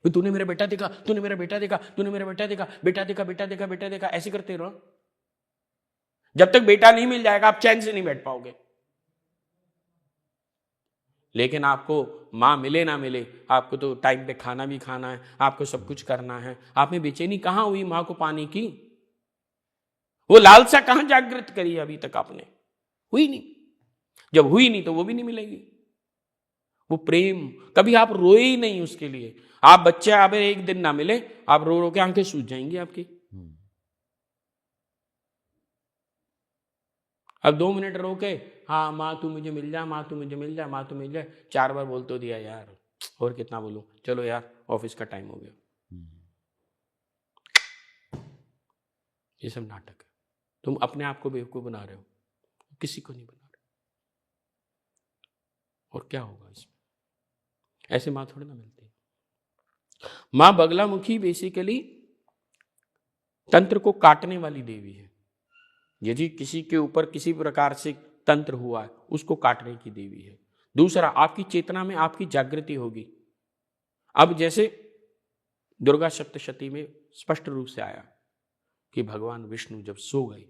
तूने मेरा बेटा देखा, तूने मेरा बेटा देखा, तूने मेरा बेटा देखा, बेटा देखा, बेटा देखा, बेटा देखा, ऐसे करते रहो। जब तक बेटा नहीं मिल जाएगा आप चैन से नहीं बैठ पाओगे। लेकिन आपको मां मिले ना मिले, आपको तो टाइम पे खाना भी खाना है, आपको सब कुछ करना है। आप में बेचैनी कहां हुई मां को पाने की? वो लालसा कहां जागृत करी अभी तक आपने? हुई नहीं। जब हुई नहीं तो वो भी नहीं मिलेगी। वो प्रेम, कभी आप रोए ही नहीं उसके लिए। आप बच्चे अब एक दिन ना मिले, आप रो रो के आंखें सूज जाएंगी आपकी। अब 2 मिनट रो के, हाँ माँ तू मुझे मिल जा, माँ तू मुझे मिल जा, माँ तू मिल जा, 4 बार बोल तो दिया यार, और कितना बोलूं, चलो यार ऑफिस का टाइम हो गया। ये सब नाटक है। तुम अपने आप को बेवकूफ बना रहे हो, किसी को नहीं बना रहे। और क्या होगा इसमें? ऐसे माँ थोड़ी ना मिलती है। माँ बगलामुखी बेसिकली तंत्र को काटने वाली देवी है। यदि किसी के ऊपर किसी प्रकार से तंत्र हुआ है, उसको काटने की देवी है। दूसरा, आपकी चेतना में आपकी जागृति होगी। अब जैसे दुर्गा सप्तशती में स्पष्ट रूप से आया कि भगवान विष्णु जब सो गए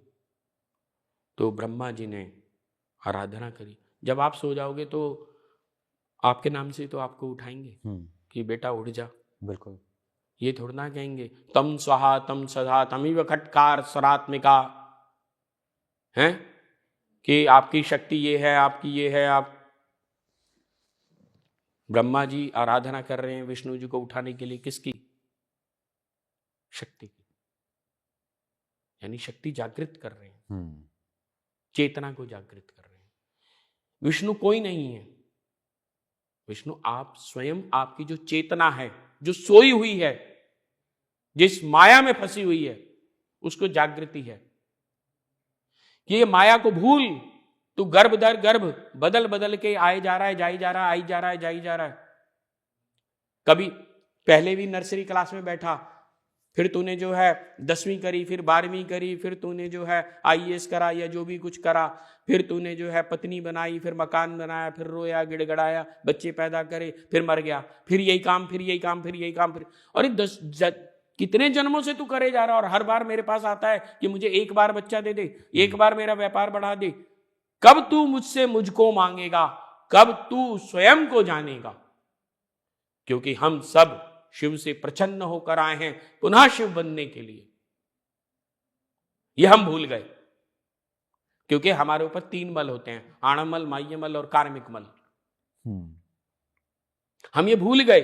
तो ब्रह्मा जी ने आराधना करी। जब आप सो जाओगे तो आपके नाम से तो आपको उठाएंगे कि बेटा उठ जा। बिल्कुल। ये थोड़ा ना कहेंगे तम स्वाहा तम सदा तमिव खटकार स्वरात्मिका, हैं कि आपकी शक्ति ये है, आपकी ये है। आप ब्रह्मा जी आराधना कर रहे हैं विष्णु जी को उठाने के लिए, किसकी? शक्ति की। यानी शक्ति जागृत कर रहे हैं, चेतना को जागृत कर रहे हैं। विष्णु कोई नहीं है। विष्णु आप स्वयं, आपकी जो चेतना है, जो सोई हुई है, जिस माया में फंसी हुई है, उसको जागृति है कि ये माया को भूल, तू गर्भ दर गर्भ बदल बदल के आए जा रहा है, जाई जा रहा है, आई जा रहा है, जाई जा रहा है। कभी पहले भी नर्सरी क्लास में बैठा, फिर तूने जो है 10वीं करी, फिर 12वीं करी, फिर तूने जो है IAS करा या जो भी कुछ करा, फिर तूने जो है पत्नी बनाई, फिर मकान बनाया, फिर रोया गिड़गड़ाया, बच्चे पैदा करे, फिर मर गया, फिर यही काम, फिर यही काम, फिर यही काम, फिर और कितने जन्मों से तू करे जा रहा, और हर बार मेरे पास आता है कि मुझे एक बार बच्चा दे दे, एक बार मेरा व्यापार बढ़ा दे। कब तू मुझसे मुझको मांगेगा, कब तू स्वयं को जानेगा? क्योंकि हम सब शिव से प्रसन्न होकर आए हैं पुनः शिव बनने के लिए। यह हम भूल गए, क्योंकि हमारे ऊपर 3 मल होते हैं, आणमल, माह्यमल और कार्मिक मल। हम ये भूल गए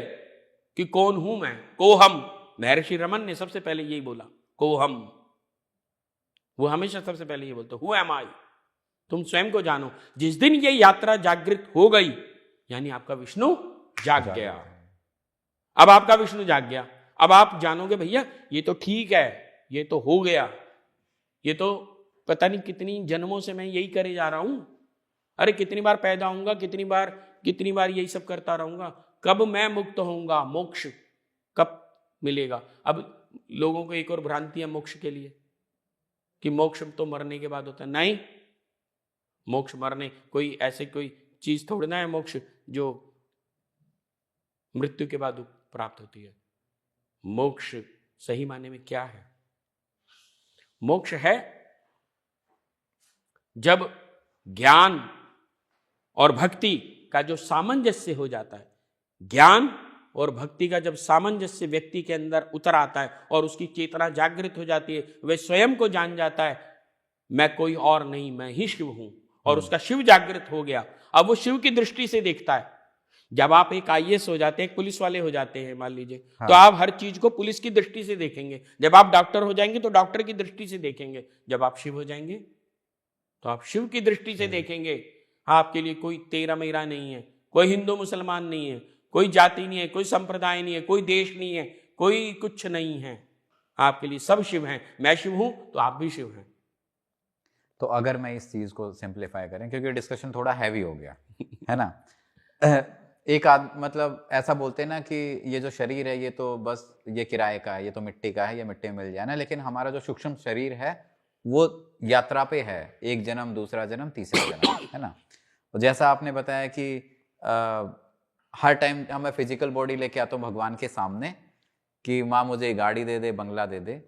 कि कौन हूं मैं, को हम। महर्षि रमन ने सबसे पहले यही बोला, को हम। वो हमेशा सबसे पहले ये बोलते, हु एम आई, तुम स्वयं को जानो। जिस दिन ये यात्रा जागृत हो गई, यानी आपका विष्णु जाग गया। अब आपका विष्णु जाग गया, अब आप जानोगे भैया ये तो ठीक है, ये तो हो गया, ये तो पता नहीं कितनी जन्मों से मैं यही करे जा रहा हूं। अरे कितनी बार पैदा होऊंगा, कितनी बार यही सब करता रहूंगा, कब मैं मुक्त होऊंगा, मोक्ष कब मिलेगा? अब लोगों को एक और भ्रांति है मोक्ष के लिए कि मोक्ष तो मरने के बाद होता है। नहीं, मोक्ष मरने कोई ऐसे कोई चीज थोड़ी ना है मोक्ष जो मृत्यु के बाद प्राप्त होती है। मोक्ष सही मायने में क्या है? मोक्ष है जब ज्ञान और भक्ति का जो सामंजस्य हो जाता है, ज्ञान और भक्ति का जब सामंजस्य व्यक्ति के अंदर उतर आता है और उसकी चेतना जागृत हो जाती है, वह स्वयं को जान जाता है मैं कोई और नहीं, मैं ही शिव हूं, और उसका शिव जागृत हो गया। अब वो शिव की दृष्टि से देखता है। जब आप एक IAS हो जाते हैं, एक पुलिस वाले हो जाते हैं मान लीजिए, तो आप हर चीज को पुलिस की दृष्टि से देखेंगे। जब आप डॉक्टर हो जाएंगे तो डॉक्टर की दृष्टि से देखेंगे। जब आप शिव हो जाएंगे तो आप शिव की दृष्टि से देखेंगे। आपके लिए कोई तेरा मेरा नहीं है, कोई हिंदू मुसलमान नहीं है, कोई जाति नहीं है, कोई संप्रदाय नहीं है, कोई देश नहीं है, कोई कुछ नहीं है। आपके लिए सब शिव हैं। मैं शिव हूं तो आप भी शिव हैं। तो अगर मैं इस चीज को सिंप्लीफाई करें, क्योंकि डिस्कशन थोड़ा हैवी हो गया है ना, एक मतलब ऐसा बोलते हैं ना कि ये जो शरीर है ये तो बस ये किराए का है, ये तो मिट्टी का है, ये मिट्टी में मिल जाए ना, लेकिन हमारा जो सूक्ष्म शरीर है वो यात्रा पे है, एक जन्म, दूसरा जन्म, तीसरा जन्म, है ना। तो जैसा आपने बताया कि हर टाइम हमें फिजिकल बॉडी लेके आता हूँ भगवान के सामने कि माँ मुझे गाड़ी दे दे, बंगला दे दे।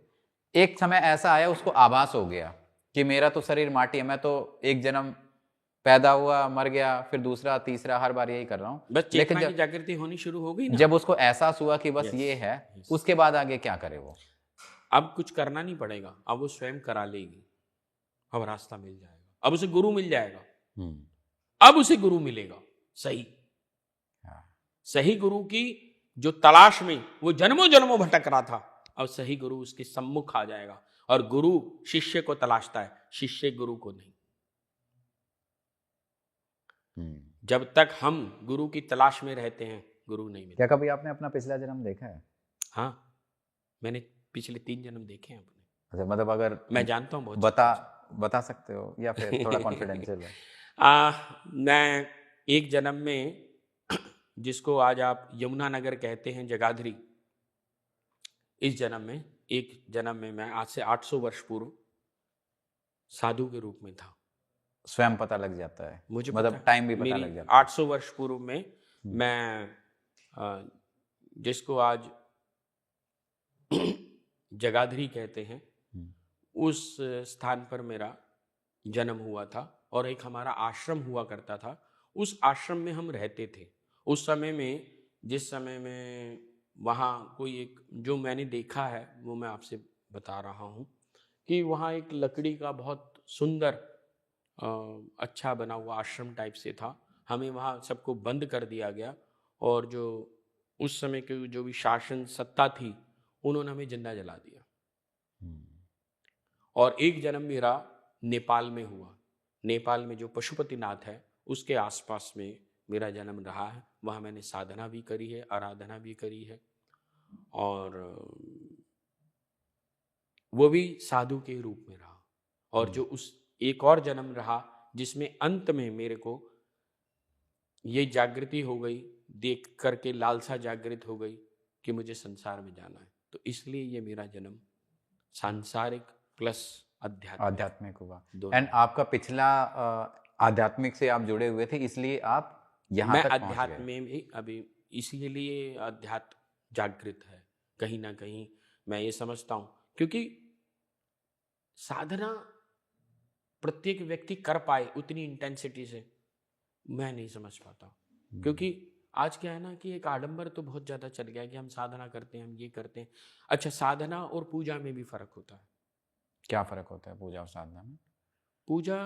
एक समय ऐसा आया उसको आभास हो गया कि मेरा तो शरीर माटी है, मैं तो एक जन्म पैदा हुआ, मर गया, फिर दूसरा, तीसरा, हर बार यही कर रहा हूँ। बस चेतना की जागृति होनी शुरू हो गई ना। जब उसको एहसास हुआ कि बस ये है, उसके बाद आगे क्या करे वो? अब कुछ करना नहीं पड़ेगा, अब वो स्वयं करा लेगी। अब रास्ता मिल जाएगा, अब उसे गुरु मिल जाएगा, अब उसे गुरु मिलेगा सही। सही गुरु की जो तलाश में वो जन्मों जन्मों भटक रहा था, अब सही गुरु उसके सम्मुख आ जाएगा। और गुरु शिष्य को तलाशता है, शिष्य गुरु को नहीं। जब तक हम गुरु की तलाश में रहते हैं, गुरु नहीं मिलता। क्या कभी आपने अपना पिछला जन्म देखा है? हाँ, मैंने पिछले 3 जन्म देखे हैं अपने। अच्छा, मतलब अगर मैं जानता हूँ बहुत। बता सकते हो या फिर थोड़ा कॉन्फिडेंशियल है? मैं एक जन्म में, जिसको आज आप यमुनानगर कहते हैं, जगाधरी, इस जन्म में, एक जन्म में मैं आज से 800 वर्ष पूर्व साधु के रूप में था। स्वयं पता लग जाता है मुझे, मतलब टाइम भी पता लग जाता है। 800 वर्ष पूर्व में मैं, जिसको आज जगाधरी कहते हैं, उस स्थान पर मेरा जन्म हुआ था। और एक हमारा आश्रम हुआ करता था, उस आश्रम में हम रहते थे। उस समय में, जिस समय में वहाँ कोई एक, जो मैंने देखा है वो मैं आपसे बता रहा हूँ कि वहाँ एक लकड़ी का बहुत सुंदर अच्छा बना हुआ आश्रम टाइप से था। हमें वहाँ सबको बंद कर दिया गया, और जो उस समय की जो भी शासन सत्ता थी, उन्होंने हमें जिंदा जला दिया। और एक जन्म मेरा नेपाल में हुआ। नेपाल में जो पशुपतिनाथ है, उसके आसपास में मेरा जन्म रहा है। वहाँ मैंने साधना भी करी है, आराधना भी करी है, और वो भी साधु के रूप में रहा। और जो उस एक और जन्म रहा, जिसमें अंत में मेरे को ये जागृति हो गई, देख करके लालसा जागृत हो गई कि मुझे संसार में जाना है। तो इसलिए ये मेरा जन्म सांसारिक प्लस आध्यात्मिक हुआ। दोनों। एंड आपका पिछला आध्यात्मिक से आप जुड़े हुए थे, इसलिए आप यहाँ मैं तक पहुँच अध्यात्म गए। में भी अभी इसीलिए अध्यात्म जागृत है कहीं ना कहीं, मैं ये समझता हूँ, क्योंकि साधना प्रत्येक व्यक्ति कर पाए उतनी इंटेंसिटी से मैं नहीं समझ पाता। क्योंकि आज क्या है ना कि एक आडंबर तो बहुत ज़्यादा चल गया कि हम साधना करते हैं, हम ये करते हैं। अच्छा, साधना और पूजा में भी फर्क होता है। क्या फर्क होता है पूजा और साधना में? पूजा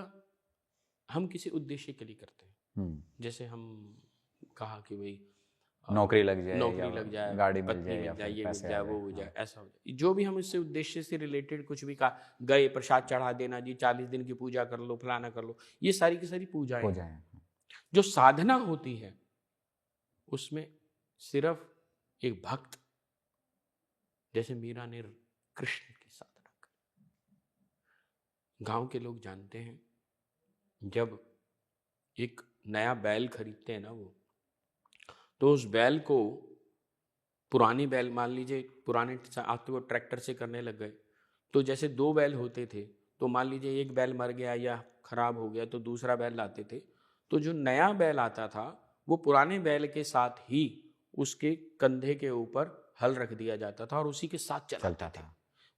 हम किसी उद्देश्य के लिए करते हैं, जैसे हम कहा कि भाई नौकरी लग जाए, नौकरी लग जाए, गाड़ी मिल पत्नी जाए, या मिल जाए, फिर ये मिल पैसे जाए, आ वो हो जाए। जाए, ऐसा हो जाए, जो भी हम इससे उद्देश्य से रिलेटेड कुछ भी कहा, गए प्रसाद चढ़ा देना जी, 40 दिन की पूजा कर लो, फलाना कर लो, ये सारी की सारी पूजाएं हो जाए। जो साधना होती है उसमें सिर्फ एक भक्त, जैसे मीरा ने कृष्ण की साधना करी। गांव के लोग जानते हैं, जब एक नया बैल खरीदते हैं ना वो, तो उस बैल को, पुरानी बैल मान लीजिए, पुराने आज तो वो ट्रैक्टर से करने लग गए, तो जैसे 2 बैल होते थे, तो मान लीजिए एक बैल मर गया या खराब हो गया तो दूसरा बैल लाते थे, तो जो नया बैल आता था वो पुराने बैल के साथ ही उसके कंधे के ऊपर हल रख दिया जाता था और उसी के साथ चलता था।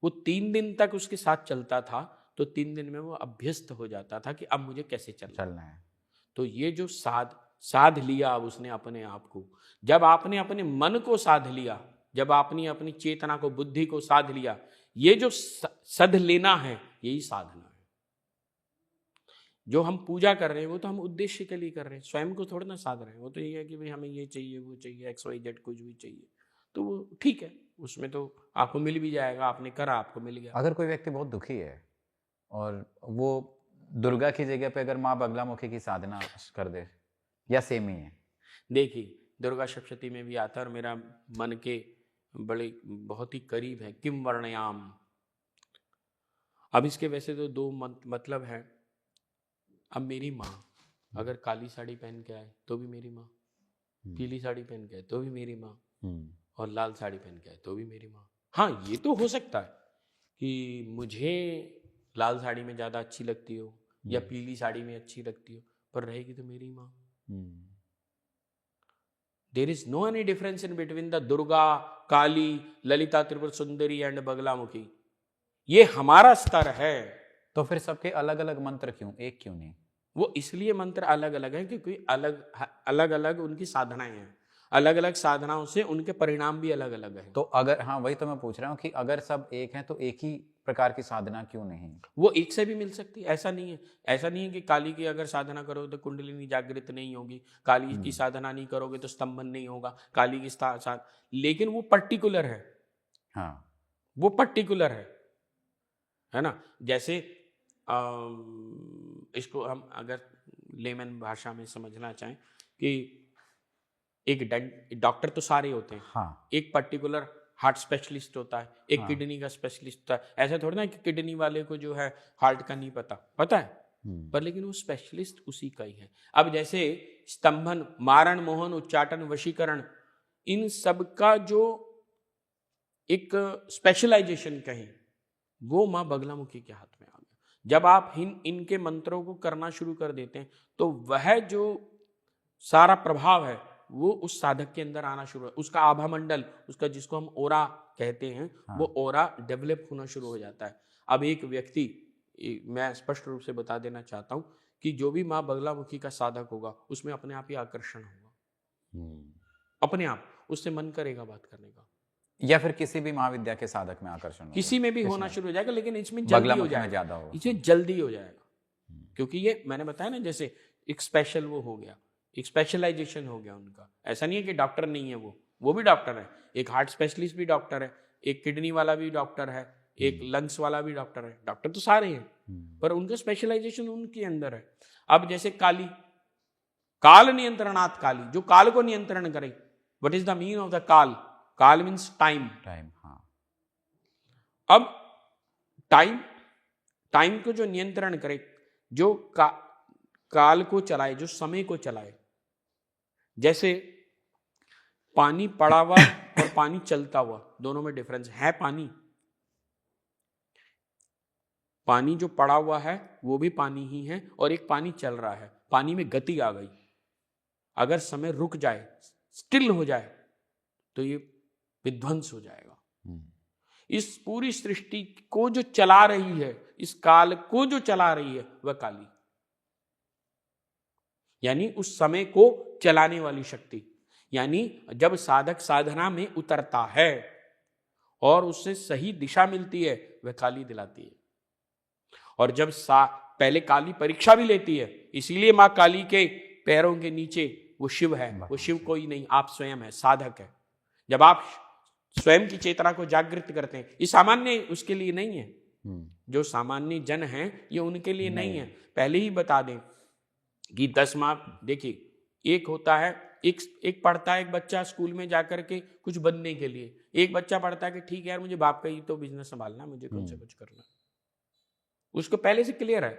वो 3 दिन तक उसके साथ चलता था, तो 3 दिन में वो अभ्यस्त हो जाता था कि अब मुझे कैसे चलना है। तो ये जो साध लिया अब उसने अपने आप को, जब आपने अपने मन को साध लिया, जब आपने अपनी चेतना को, बुद्धि को साध लिया, ये जो सध लेना है यही साधना है। जो हम पूजा कर रहे हैं वो तो हम उद्देश्य के लिए कर रहे हैं, स्वयं को थोड़ा ना साध रहे हैं। वो तो ये है कि भाई हमें ये चाहिए, वो चाहिए, XYZ कुछ भी चाहिए, तो वो ठीक है, उसमें तो आपको मिल भी जाएगा, आपने करा, आपको मिल गया। अगर कोई व्यक्ति बहुत दुखी है और वो दुर्गा की जगह पे अगर माँ बगलामुखी की साधना कर दे, या सेम ही है? देखिए, दुर्गा सप्तशती में भी आता है और मेरा मन के बड़े बहुत ही करीब है, किम वर्णयाम। अब इसके वैसे तो 2 मतलब है। अब मेरी माँ अगर काली साड़ी पहन के आए तो भी मेरी माँ, पीली साड़ी पहन के आए तो भी मेरी माँ, और लाल साड़ी पहन के आए तो भी मेरी माँ। हाँ, ये तो हो सकता है कि मुझे लाल साड़ी में ज़्यादा अच्छी लगती हो या पीली साड़ी में अच्छी लगती हो, पर रहेगी तो मेरी माँ। There is no any difference in between the Durga, Kali, Lalita Tripura Sundari and Baglamukhi. ये हमारा स्तर है। तो फिर सबके अलग अलग मंत्र क्यों, एक क्यों नहीं? वो इसलिए मंत्र अलग अलग हैं क्योंकि अलग अलग उनकी साधनाएं हैं, अलग अलग साधनाओं से उनके परिणाम भी अलग अलग हैं। तो अगर, हाँ वही तो मैं पूछ रहा हूँ कि अगर सब एक हैं तो एक ही प्रकार की साधना क्यों नहीं? वो एक से भी मिल सकती है, ऐसा नहीं है। ऐसा नहीं है कि काली की अगर साधना करोगे तो कुंडलिनी जागृत नहीं होगी, काली की साधना नहीं करोगे तो स्तंभन नहीं होगा, काली की लेकिन वो पर्टिकुलर है। हाँ, वो पर्टिकुलर है ना। जैसे इसको हम अगर लेमन भाषा में समझना चाहें कि एक डॉक्टर तो सारे होते हैं। हाँ, एक पर्टिकुलर हार्ट स्पेशलिस्ट होता है, एक किडनी का स्पेशलिस्ट होता है। ऐसा थोड़ा ना कि किडनी वाले को जो है हार्ट का नहीं पता है, पर लेकिन वो स्पेशलिस्ट उसी का ही है। अब जैसे स्तंभन, मारण, मोहन, उच्चाटन, वशीकरण, इन सब का जो एक स्पेशलाइजेशन कहें, वो माँ बगलामुखी के हाथ में आ गया। जब आप इनके मंत्रों को करना शुरू कर देते हैं तो वह जो सारा प्रभाव है वो उस साधक के अंदर आना शुरू है। उसका आभा मंडल, उसका जिसको हम ओरा कहते हैं, वो ओरा डेवलप होना शुरू हो जाता है। अब एक व्यक्ति, मैं स्पष्ट रूप से बता देना चाहता हूं कि जो भी माँ बगलामुखी का साधक होगा उसमें अपने आप ही आकर्षण होगा, अपने आप उससे मन करेगा बात करने का। या फिर किसी भी महाविद्या के साधक में आकर्षण किसी में भी होना शुरू हो जाएगा, लेकिन इसमें जल्दी हो जाएगा, ज्यादा होगा, इसमें जल्दी हो जाएगा। क्योंकि ये मैंने बताया ना, जैसे एक स्पेशल वो हो गया, एक स्पेशलाइजेशन हो गया उनका। ऐसा नहीं है कि डॉक्टर नहीं है, वो भी डॉक्टर है। एक हार्ट स्पेशलिस्ट भी डॉक्टर है, एक किडनी वाला भी डॉक्टर है, एक लंग्स वाला भी डॉक्टर है। डॉक्टर तो सारे हैं, पर उनका स्पेशलाइजेशन उनके अंदर है। अब जैसे काली, काल नियंत्रणात् काली, जो काल को नियंत्रण करे। What is the meaning of the काल? काल मीन्स टाइम। हाँ। अब टाइम को जो नियंत्रण करे, जो काल को चलाए, जो समय को चलाए। जैसे पानी पड़ा हुआ और पानी चलता हुआ, दोनों में डिफरेंस है। पानी जो पड़ा हुआ है वो भी पानी ही है, और एक पानी चल रहा है। पानी में गति आ गई, अगर समय रुक जाए, स्टिल हो जाए, तो ये विध्वंस हो जाएगा। इस पूरी सृष्टि को जो चला रही है, इस काल को जो चला रही है, वह काली, यानी उस समय को चलाने वाली शक्ति। यानी जब साधक साधना में उतरता है और उससे सही दिशा मिलती है, वह काली दिलाती है। और जब पहले काली परीक्षा भी लेती है, इसीलिए मां काली के पैरों के नीचे वो शिव है। वो शिव कोई नहीं, आप स्वयं है, साधक है। जब आप स्वयं की चेतना को जागृत करते हैं, ये सामान्य उसके लिए नहीं है। जो सामान्य जन हैं, ये उनके लिए नहीं है। पहले ही बता दें कि 10 माह, देखिए, एक होता है, एक पढ़ता है एक बच्चा स्कूल में जाकर के कुछ बनने के लिए। एक बच्चा पढ़ता है कि ठीक है यार, मुझे बाप का ही तो बिजनेस संभालना, मुझे कौन से कुछ करना। उसको पहले से क्लियर है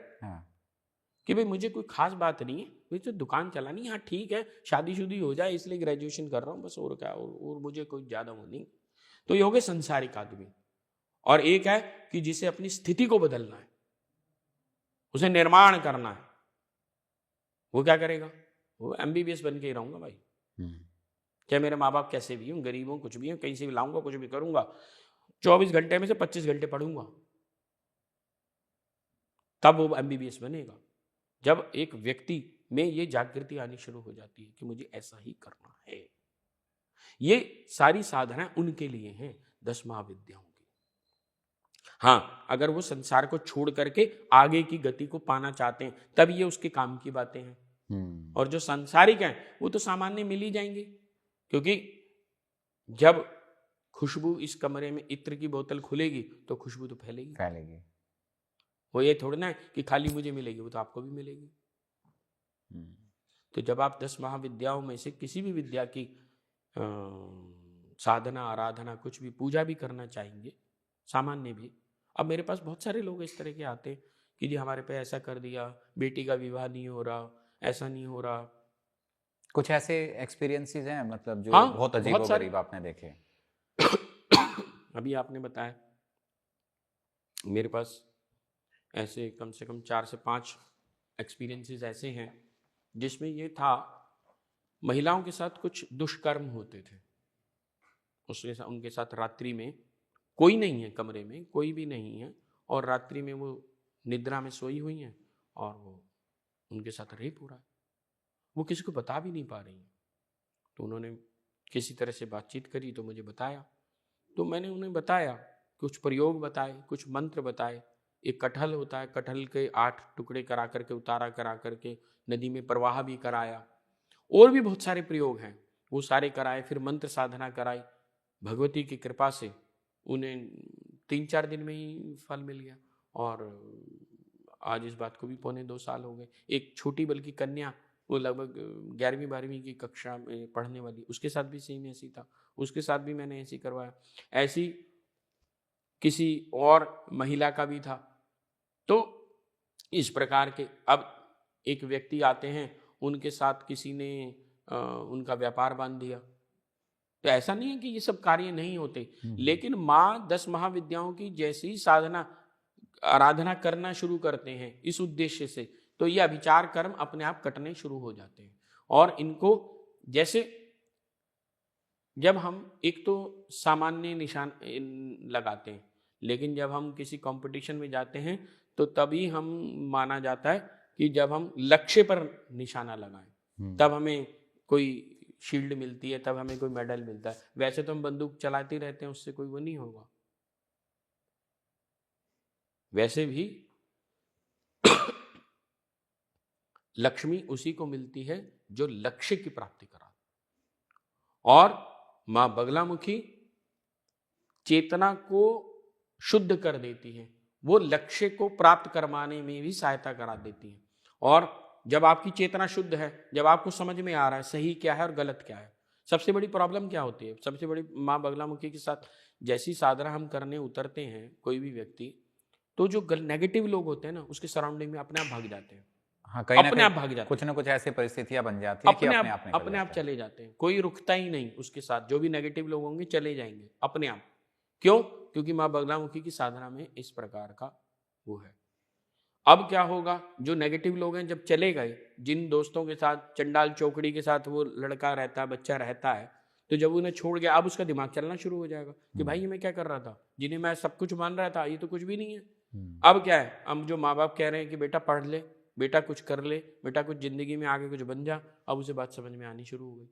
कि भाई मुझे कोई खास बात नहीं है, मुझे तो दुकान चलानी। हाँ ठीक है, शादीशुदी हो जाए इसलिए ग्रेजुएशन कर रहा हूँ बस, और क्या, और मुझे कोई ज्यादा वो नहीं। तो ये हो गए संसारिक आदमी। और एक है कि जिसे अपनी स्थिति को बदलना है, उसे निर्माण करना है। वो क्या करेगा? वो MBBS बन के ही रहूंगा भाई, चाहे मेरे माँ बाप कैसे भी हों, गरीब हों, कुछ भी हों, कहीं से भी लाऊंगा, कुछ भी करूंगा, 24 घंटे में से 25 घंटे पढ़ूंगा, तब वो MBBS बनेगा। जब एक व्यक्ति में ये जागृति आनी शुरू हो जाती है कि मुझे ऐसा ही करना है। ये सारी साधना उनके लिए हैं, 10 महाविद्याओं की। हाँ, अगर वो संसार को छोड़ करके आगे की गति को पाना चाहते हैं, तब ये उसके काम की बातें हैं। और जो सांसारिक हैं, वो तो सामान्य मिल ही जाएंगे, क्योंकि जब खुशबू इस कमरे में इत्र की बोतल खुलेगी तो खुशबू तो फैलेगी। वो ये थोड़ा ना कि खाली मुझे मिलेगी, वो तो आपको भी मिलेगी। तो जब आप 10 महाविद्याओं में से किसी भी विद्या की साधना, आराधना, कुछ भी, पूजा भी करना चाहेंगे, सामान्य भी। अब मेरे पास बहुत सारे लोग इस तरह के आते हैं कि जी हमारे पे ऐसा कर दिया, बेटी का विवाह नहीं हो रहा, ऐसा नहीं हो रहा। कुछ ऐसे एक्सपीरियंसेस हैं मतलब जो हाँ, बहुत अजीबोगरीब आपने देखे? अभी आपने बताया, मेरे पास ऐसे कम से कम 4 से 5 एक्सपीरियंसेस ऐसे हैं जिसमें ये था, महिलाओं के साथ कुछ दुष्कर्म होते थे। उनके साथ रात्रि में कोई नहीं है, कमरे में कोई भी नहीं है, और रात्रि में वो निद्रा में सोई हुई हैं और वो उनके साथ रेप हो रहा है। वो किसी को बता भी नहीं पा रही हैं। तो उन्होंने किसी तरह से बातचीत करी तो मुझे बताया, तो मैंने उन्हें बताया, कुछ प्रयोग बताए, कुछ मंत्र बताए। एक कटहल होता है, कटहल के 8 टुकड़े करा करके, उतारा करा करके नदी में प्रवाह भी कराया, और भी बहुत सारे प्रयोग हैं, वो सारे कराए। फिर मंत्र साधना कराई, भगवती की कृपा से उन्हें 3-4 दिन में ही फल मिल गया। और आज इस बात को भी 1.25-2 साल हो गए। एक छोटी बल्कि कन्या, वो लगभग 11वीं-12वीं की कक्षा में पढ़ने वाली, उसके साथ भी सेम ऐसी था, उसके साथ भी मैंने ऐसे करवाया। ऐसी किसी और महिला का भी था। तो इस प्रकार के, अब एक व्यक्ति आते हैं, उनके साथ किसी ने उनका व्यापार बांध दिया। तो ऐसा नहीं है कि ये सब कार्य नहीं होते, लेकिन माँ 10 महाविद्याओं की जैसी साधना, आराधना करना शुरू करते हैं इस उद्देश्य से, तो ये अभिचार कर्म अपने आप कटने शुरू हो जाते हैं। और इनको, जैसे जब हम एक तो सामान्य निशान लगाते हैं, लेकिन जब हम किसी कंपटीशन में जाते हैं तो तभी हम माना जाता है कि जब हम लक्ष्य पर निशाना लगाएं, तब हमें कोई शील्ड मिलती है, तब हमें कोई मेडल मिलता है। वैसे तो हम बंदूक चलाते रहते हैं, उससे कोई वो नहीं होगा। वैसे भी लक्ष्मी उसी को मिलती है जो लक्ष्य की प्राप्ति करा। और मां बगलामुखी चेतना को शुद्ध कर देती है, वो लक्ष्य को प्राप्त करवाने में भी सहायता करा देती है। और जब आपकी चेतना शुद्ध है, जब आपको समझ में आ रहा है सही क्या है और गलत क्या है, सबसे बड़ी प्रॉब्लम क्या होती है? सबसे बड़ी, माँ बगलामुखी के साथ जैसी साधना हम करने उतरते हैं कोई भी व्यक्ति, तो जो नेगेटिव लोग होते हैं ना, उसके सराउंडिंग में अपने आप भाग जाते हैं। हाँ, कहीं ना अपने कहीं आप भाग जाते हैं, कुछ ना कुछ ऐसी परिस्थितियां बन जाती है कि अपने अपने आप आप निकल अपने आप जाता है। चले जाते हैं, कोई रुकता ही नहीं उसके साथ। जो भी नेगेटिव लोग होंगे चले जाएंगे अपने आप। क्यों? क्योंकि माँ बगलामुखी की साधना में इस प्रकार का वो है। अब क्या होगा, जो नेगेटिव लोग हैं जब चले गए, जिन दोस्तों के साथ चंडाल चौकड़ी के साथ वो लड़का रहता है, बच्चा रहता है, तो जब उन्हें छोड़ गया, अब उसका दिमाग चलना शुरू हो जाएगा कि भाई ये मैं क्या कर रहा था, जिन्हें मैं सब कुछ मान रहा था ये तो कुछ भी नहीं है। अब क्या है, अब जो माँ बाप कह रहे हैं कि बेटा पढ़ ले, बेटा कुछ कर ले, बेटा कुछ जिंदगी में आगे कुछ बन जा, अब उसे बात समझ में आनी शुरू हो गई।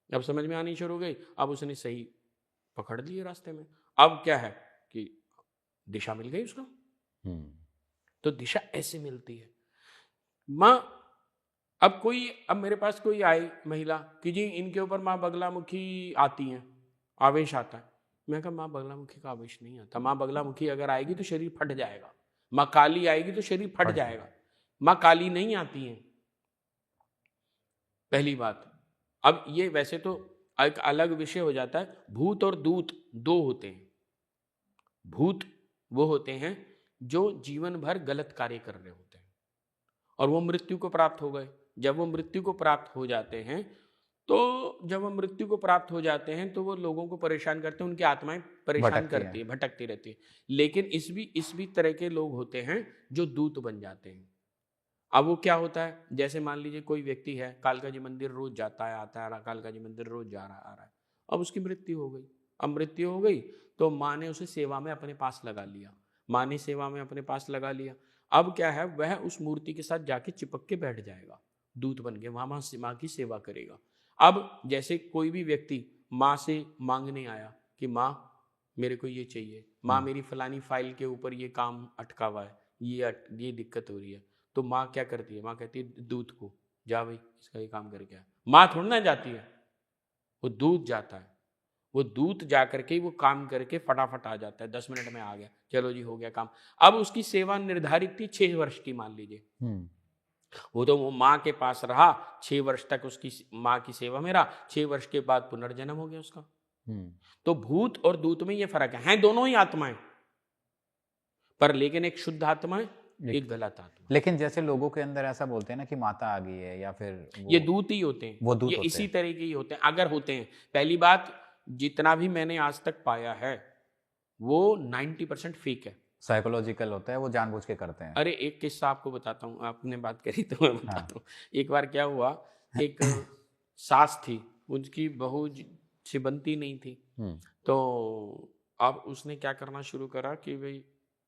अब समझ में आनी शुरू हो गई, अब उसने सही पकड़ लिए रास्ते में। अब क्या है कि दिशा मिल गई उसको। तो दिशा ऐसे मिलती है। माँ, अब मेरे पास कोई आई महिला कि जी इनके ऊपर माँ बगलामुखी आती हैं, आवेश आता है। मैं कहा माँ बगलामुखी का आवेश नहीं आता। माँ बगलामुखी अगर आएगी तो शरीर फट जाएगा। माँ काली आएगी तो शरीर फट जाएगा। माँ काली नहीं आती हैं, पहली बात। अब ये वैसे तो एक अलग विषय हो जाता है। भूत और दूत दो होते हैं। भूत वो होते हैं जो जीवन भर गलत कार्य कर रहे होते हैं और वो मृत्यु को प्राप्त हो गए। जब वो मृत्यु को प्राप्त हो जाते हैं तो वो लोगों को परेशान करते हैं, उनकी आत्माएं परेशान करती है, भटकती रहती है। लेकिन इस भी तरह के लोग होते हैं जो दूत बन जाते हैं। अब वो क्या होता है, जैसे मान लीजिए कोई व्यक्ति है, कालका जी मंदिर रोज जाता है, आता है, कालका जी मंदिर रोज जा रहा आ रहा है। अब उसकी मृत्यु हो गई। अब मृत्यु हो गई तो माँ ने उसे सेवा में अपने पास लगा लिया। माँ ने सेवा में अपने पास लगा लिया। अब क्या है, वह उस मूर्ति के साथ जाके चिपक के बैठ जाएगा, दूत बन के वहां माँ की सेवा करेगा। अब जैसे कोई भी व्यक्ति माँ से मांगने आया कि माँ मेरे को ये चाहिए, माँ मेरी फलानी फाइल के ऊपर ये काम अटका हुआ है, ये दिक्कत हो रही है, तो माँ क्या करती है, माँ कहती है दूत को जा भाई इसका ये काम करके आ। माँ थोड़ी ना जाती है, वो दूत जाता है। वो दूत जा करके वो काम करके फटाफट आ जाता है, 10 मिनट में आ गया, चलो जी हो गया काम। अब उसकी सेवा निर्धारित थी 6 वर्ष की, मान लीजिए। वो माँ के पास रहा 6 वर्ष तक, उसकी माँ की सेवा में रहा। 6 वर्ष के बाद पुनर्जन्म हो गया उसका। तो भूत और दूत में ये फर्क है दोनों ही आत्माएं, पर लेकिन एक शुद्ध आत्मा है, एक गलत आत्मा। लेकिन जैसे लोगों के अंदर ऐसा बोलते हैं ना कि माता आ गई है, या फिर ये दूत ही होते हैं, वो दूत ये होते इसी हैं। तरह के ही होते हैं अगर होते हैं। पहली बात, जितना भी मैंने आज तक पाया है वो 90% फेक है, साइकोलॉजिकल होता है, वो जानबूझ के करते हैं। अरे एक किस्सा आपको बताता हूँ, आपने बात करी तो मैं बताता हूँ। एक बार क्या हुआ, एक सास थी, उनकी बहू से बनती नहीं थी। तो अब उसने क्या करना शुरू करा कि भाई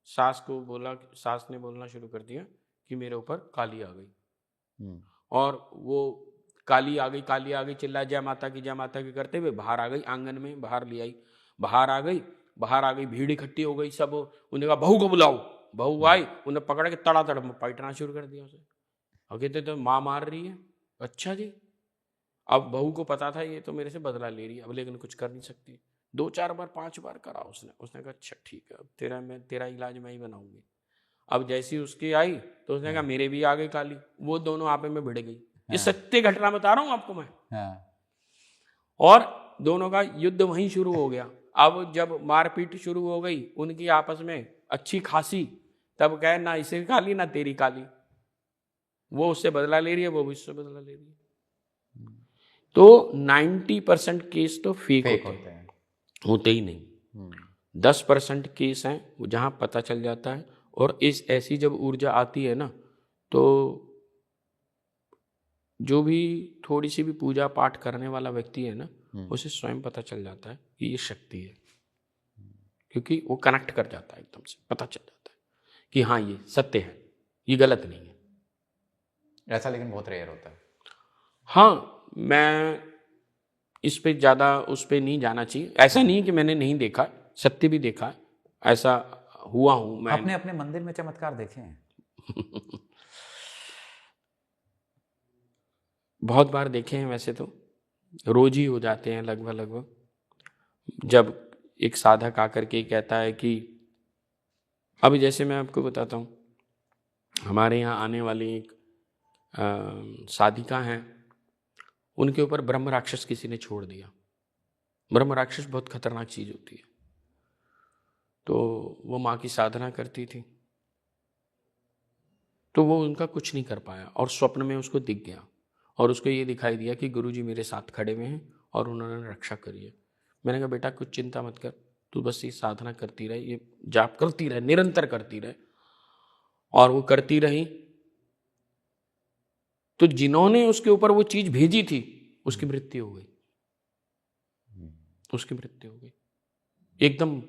सास ने बोलना शुरू कर दिया कि मेरे ऊपर काली आ गई। और वो काली आ गई चिल्ला जय माता की करते हुए बाहर आ गई, आंगन में बाहर ले आई। बाहर आ गई, भीड़ इकट्ठी हो गई, सब उन्हें कहा बहू को बुलाओ। बहू आई, उन्हें पकड़ के तड़ातड़ पलटना शुरू कर दिया उसे। और कहते तो माँ मार रही है। अच्छा जी। अब बहू को पता था ये तो मेरे से बदला ले रही है, अब लेकिन कुछ कर नहीं सकती। 2-4 बार 5 बार करा उसने कहा अच्छा ठीक है, अब तेरा इलाज मैं ही बनाऊंगी। अब जैसी उसकी आई तो उसने कहा मेरे भी आ गई काली। वो दोनों आपस में भिड़ गई। ये सत्य घटना बता रहा हूं आपको मैं। और दोनों का युद्ध वहीं शुरू हो गया। अब जब मारपीट शुरू हो गई उनकी आपस में अच्छी खासी, तब कहे ना इसे काली ना तेरी काली। वो उससे बदला ले रही है, वो भी उससे बदला ले रही है। तो 90% केस तो फेक होते हैं, होते ही नहीं। 10% केस हैं वो जहां पता चल जाता है। और ऐसी जब ऊर्जा आती है ना, तो जो भी थोड़ी सी भी पूजा पाठ करने वाला व्यक्ति है ना, उसे स्वयं पता चल जाता है कि ये शक्ति है, क्योंकि वो कनेक्ट कर जाता है, एकदम से पता चल जाता है कि हाँ ये सत्य है, ये गलत नहीं है। ऐसा लेकिन बहुत रेयर होता है। हाँ, मैं इस पे ज़्यादा उस पे नहीं जाना चाहिए। ऐसा नहीं कि मैंने नहीं देखा, सत्य भी देखा, ऐसा हुआ हूँ मैं। अपने अपने मंदिर में चमत्कार देखे हैं? बहुत बार देखे हैं, वैसे तो रोज ही हो जाते हैं लगभग। जब एक साधक आकर के कहता है कि अभी जैसे मैं आपको बताता हूँ, हमारे यहाँ आने वाली एक साधिका हैं, उनके ऊपर ब्रह्म राक्षस किसी ने छोड़ दिया। ब्रह्म राक्षस बहुत खतरनाक चीज होती है। तो वो माँ की साधना करती थी, तो वो उनका कुछ नहीं कर पाया और स्वप्न में उसको दिख गया और उसको ये दिखाई दिया कि गुरुजी मेरे साथ खड़े हुए हैं और उन्होंने रक्षा करी है। मैंने कहा बेटा कुछ चिंता मत कर, तू बस ये साधना करती रहे, ये जाप करती रहे, निरंतर करती रहे। और वो करती रही। तो जिन्होंने उसके ऊपर वो चीज भेजी थी उसकी मृत्यु हो गई, उसकी मृत्यु हो गई एकदम।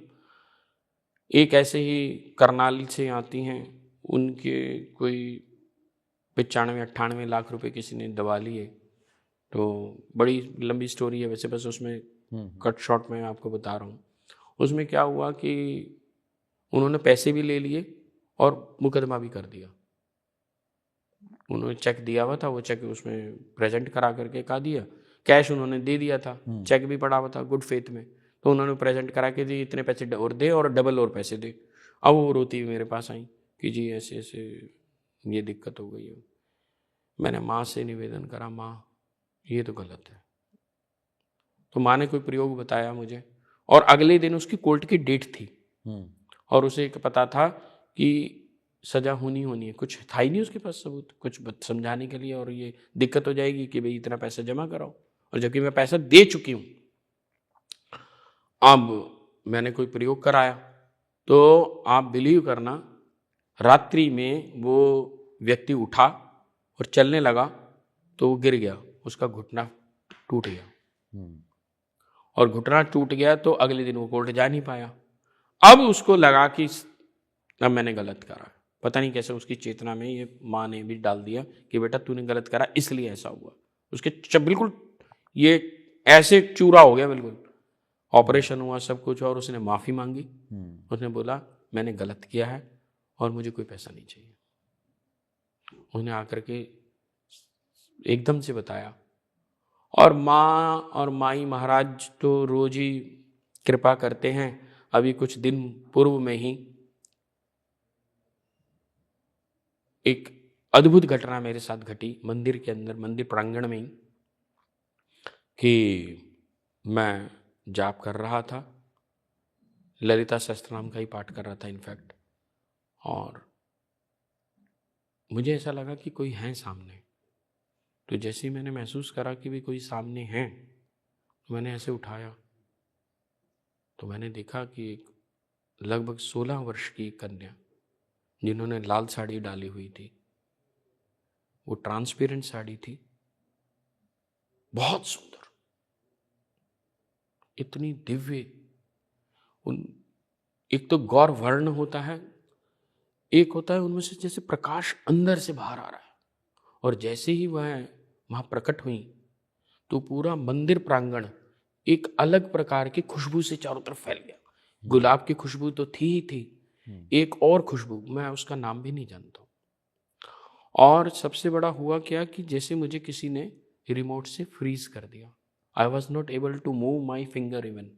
एक ऐसे ही करनाल से आती हैं, उनके कोई 95-98 लाख रुपए किसी ने दबा लिए। तो बड़ी लंबी स्टोरी है वैसे, बस उसमें कट शॉर्ट में आपको बता रहा हूँ। उसमें क्या हुआ कि उन्होंने पैसे भी ले लिए और मुकदमा भी कर दिया। उन्होंने चेक दिया हुआ था, वो चेक उसमें प्रेजेंट करा करके कहा दिया, कैश उन्होंने दे दिया था, चेक भी पड़ा हुआ था गुड फेथ में, तो उन्होंने प्रेजेंट करा के दी, इतने पैसे और दे और डबल और पैसे दे। अब वो रोती हुई मेरे पास आई कि जी ऐसे ऐसे ये दिक्कत हो गई है। मैंने माँ से निवेदन करा, माँ ये तो गलत है। तो माँ ने कोई प्रयोग बताया मुझे और अगले दिन उसकी कोर्ट की डेट थी और उसे एक पता था कि सजा होनी है, कुछ था ही नहीं उसके पास सबूत कुछ समझाने के लिए, और ये दिक्कत हो जाएगी कि भाई इतना पैसा जमा कराओ, और जबकि मैं पैसा दे चुकी हूं। अब मैंने कोई प्रयोग कराया तो आप बिलीव करना, रात्रि में वो व्यक्ति उठा और चलने लगा तो वो गिर गया, उसका घुटना टूट गया और घुटना टूट गया तो अगले दिन वो कोर्ट जा नहीं पाया। अब उसको लगा कि अब मैंने गलत करा, पता नहीं कैसे उसकी चेतना में ये माँ ने भी डाल दिया कि बेटा तूने गलत करा इसलिए ऐसा हुआ। उसके बिल्कुल ये ऐसे चूरा हो गया, बिल्कुल ऑपरेशन हुआ सब कुछ, और उसने माफी मांगी। उसने बोला मैंने गलत किया है और मुझे कोई पैसा नहीं चाहिए। उन्हें आकर के एकदम से बताया, और माँ और माई महाराज तो रोज ही कृपा करते हैं। अभी कुछ दिन पूर्व में ही एक अद्भुत घटना मेरे साथ घटी मंदिर के अंदर, मंदिर प्रांगण में ही, कि मैं जाप कर रहा था, ललिता सहस्त्रनाम का ही पाठ कर रहा था इनफैक्ट, और मुझे ऐसा लगा कि कोई है सामने। तो जैसे ही मैंने महसूस करा कि भी कोई सामने है, तो मैंने ऐसे उठाया तो मैंने देखा कि एक लगभग 16 वर्ष की कन्या, जिन्होंने लाल साड़ी डाली हुई थी, वो ट्रांसपेरेंट साड़ी थी, बहुत सुंदर, इतनी दिव्य। एक तो गौर वर्ण होता है, एक होता है उनमें से जैसे प्रकाश अंदर से बाहर आ रहा है, और जैसे ही वह वहां प्रकट हुई तो पूरा मंदिर प्रांगण एक अलग प्रकार की खुशबू से चारों तरफ फैल गया। गुलाब की खुशबू तो थी ही थी, एक और खुशबू, मैं उसका नाम भी नहीं जानता। और सबसे बड़ा हुआ क्या कि जैसे मुझे किसी ने रिमोट से फ्रीज कर दिया। I was not able to move my finger even.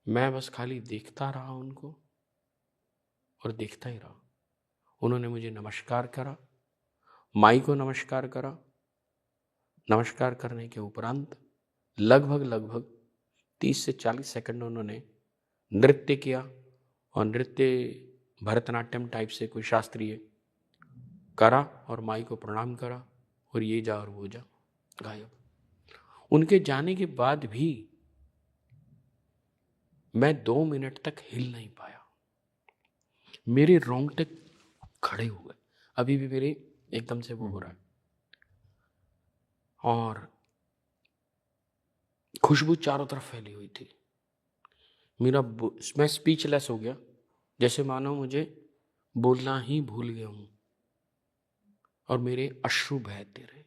मैं बस खाली देखता रहा उनको और देखता ही रहा। उन्होंने मुझे नमस्कार करा, माई को नमस्कार करा। नमस्कार करने के उपरांत लगभग 30 से 40 सेकंड उन्होंने नृत्य किया, और नृत्य भरतनाट्यम टाइप से कोई शास्त्रीय करा, और माई को प्रणाम करा, और ये जा और वो जा, गायब। उनके जाने के बाद भी मैं 2 मिनट तक हिल नहीं पाया। मेरे रोंगटे खड़े हो गए, अभी भी मेरे एकदम से वो हो रहा है, और खुशबू चारों तरफ फैली हुई थी। मैं स्पीचलेस हो गया, जैसे मानो मुझे बोलना ही भूल गया हूं, और मेरे अश्रु बहते रहे।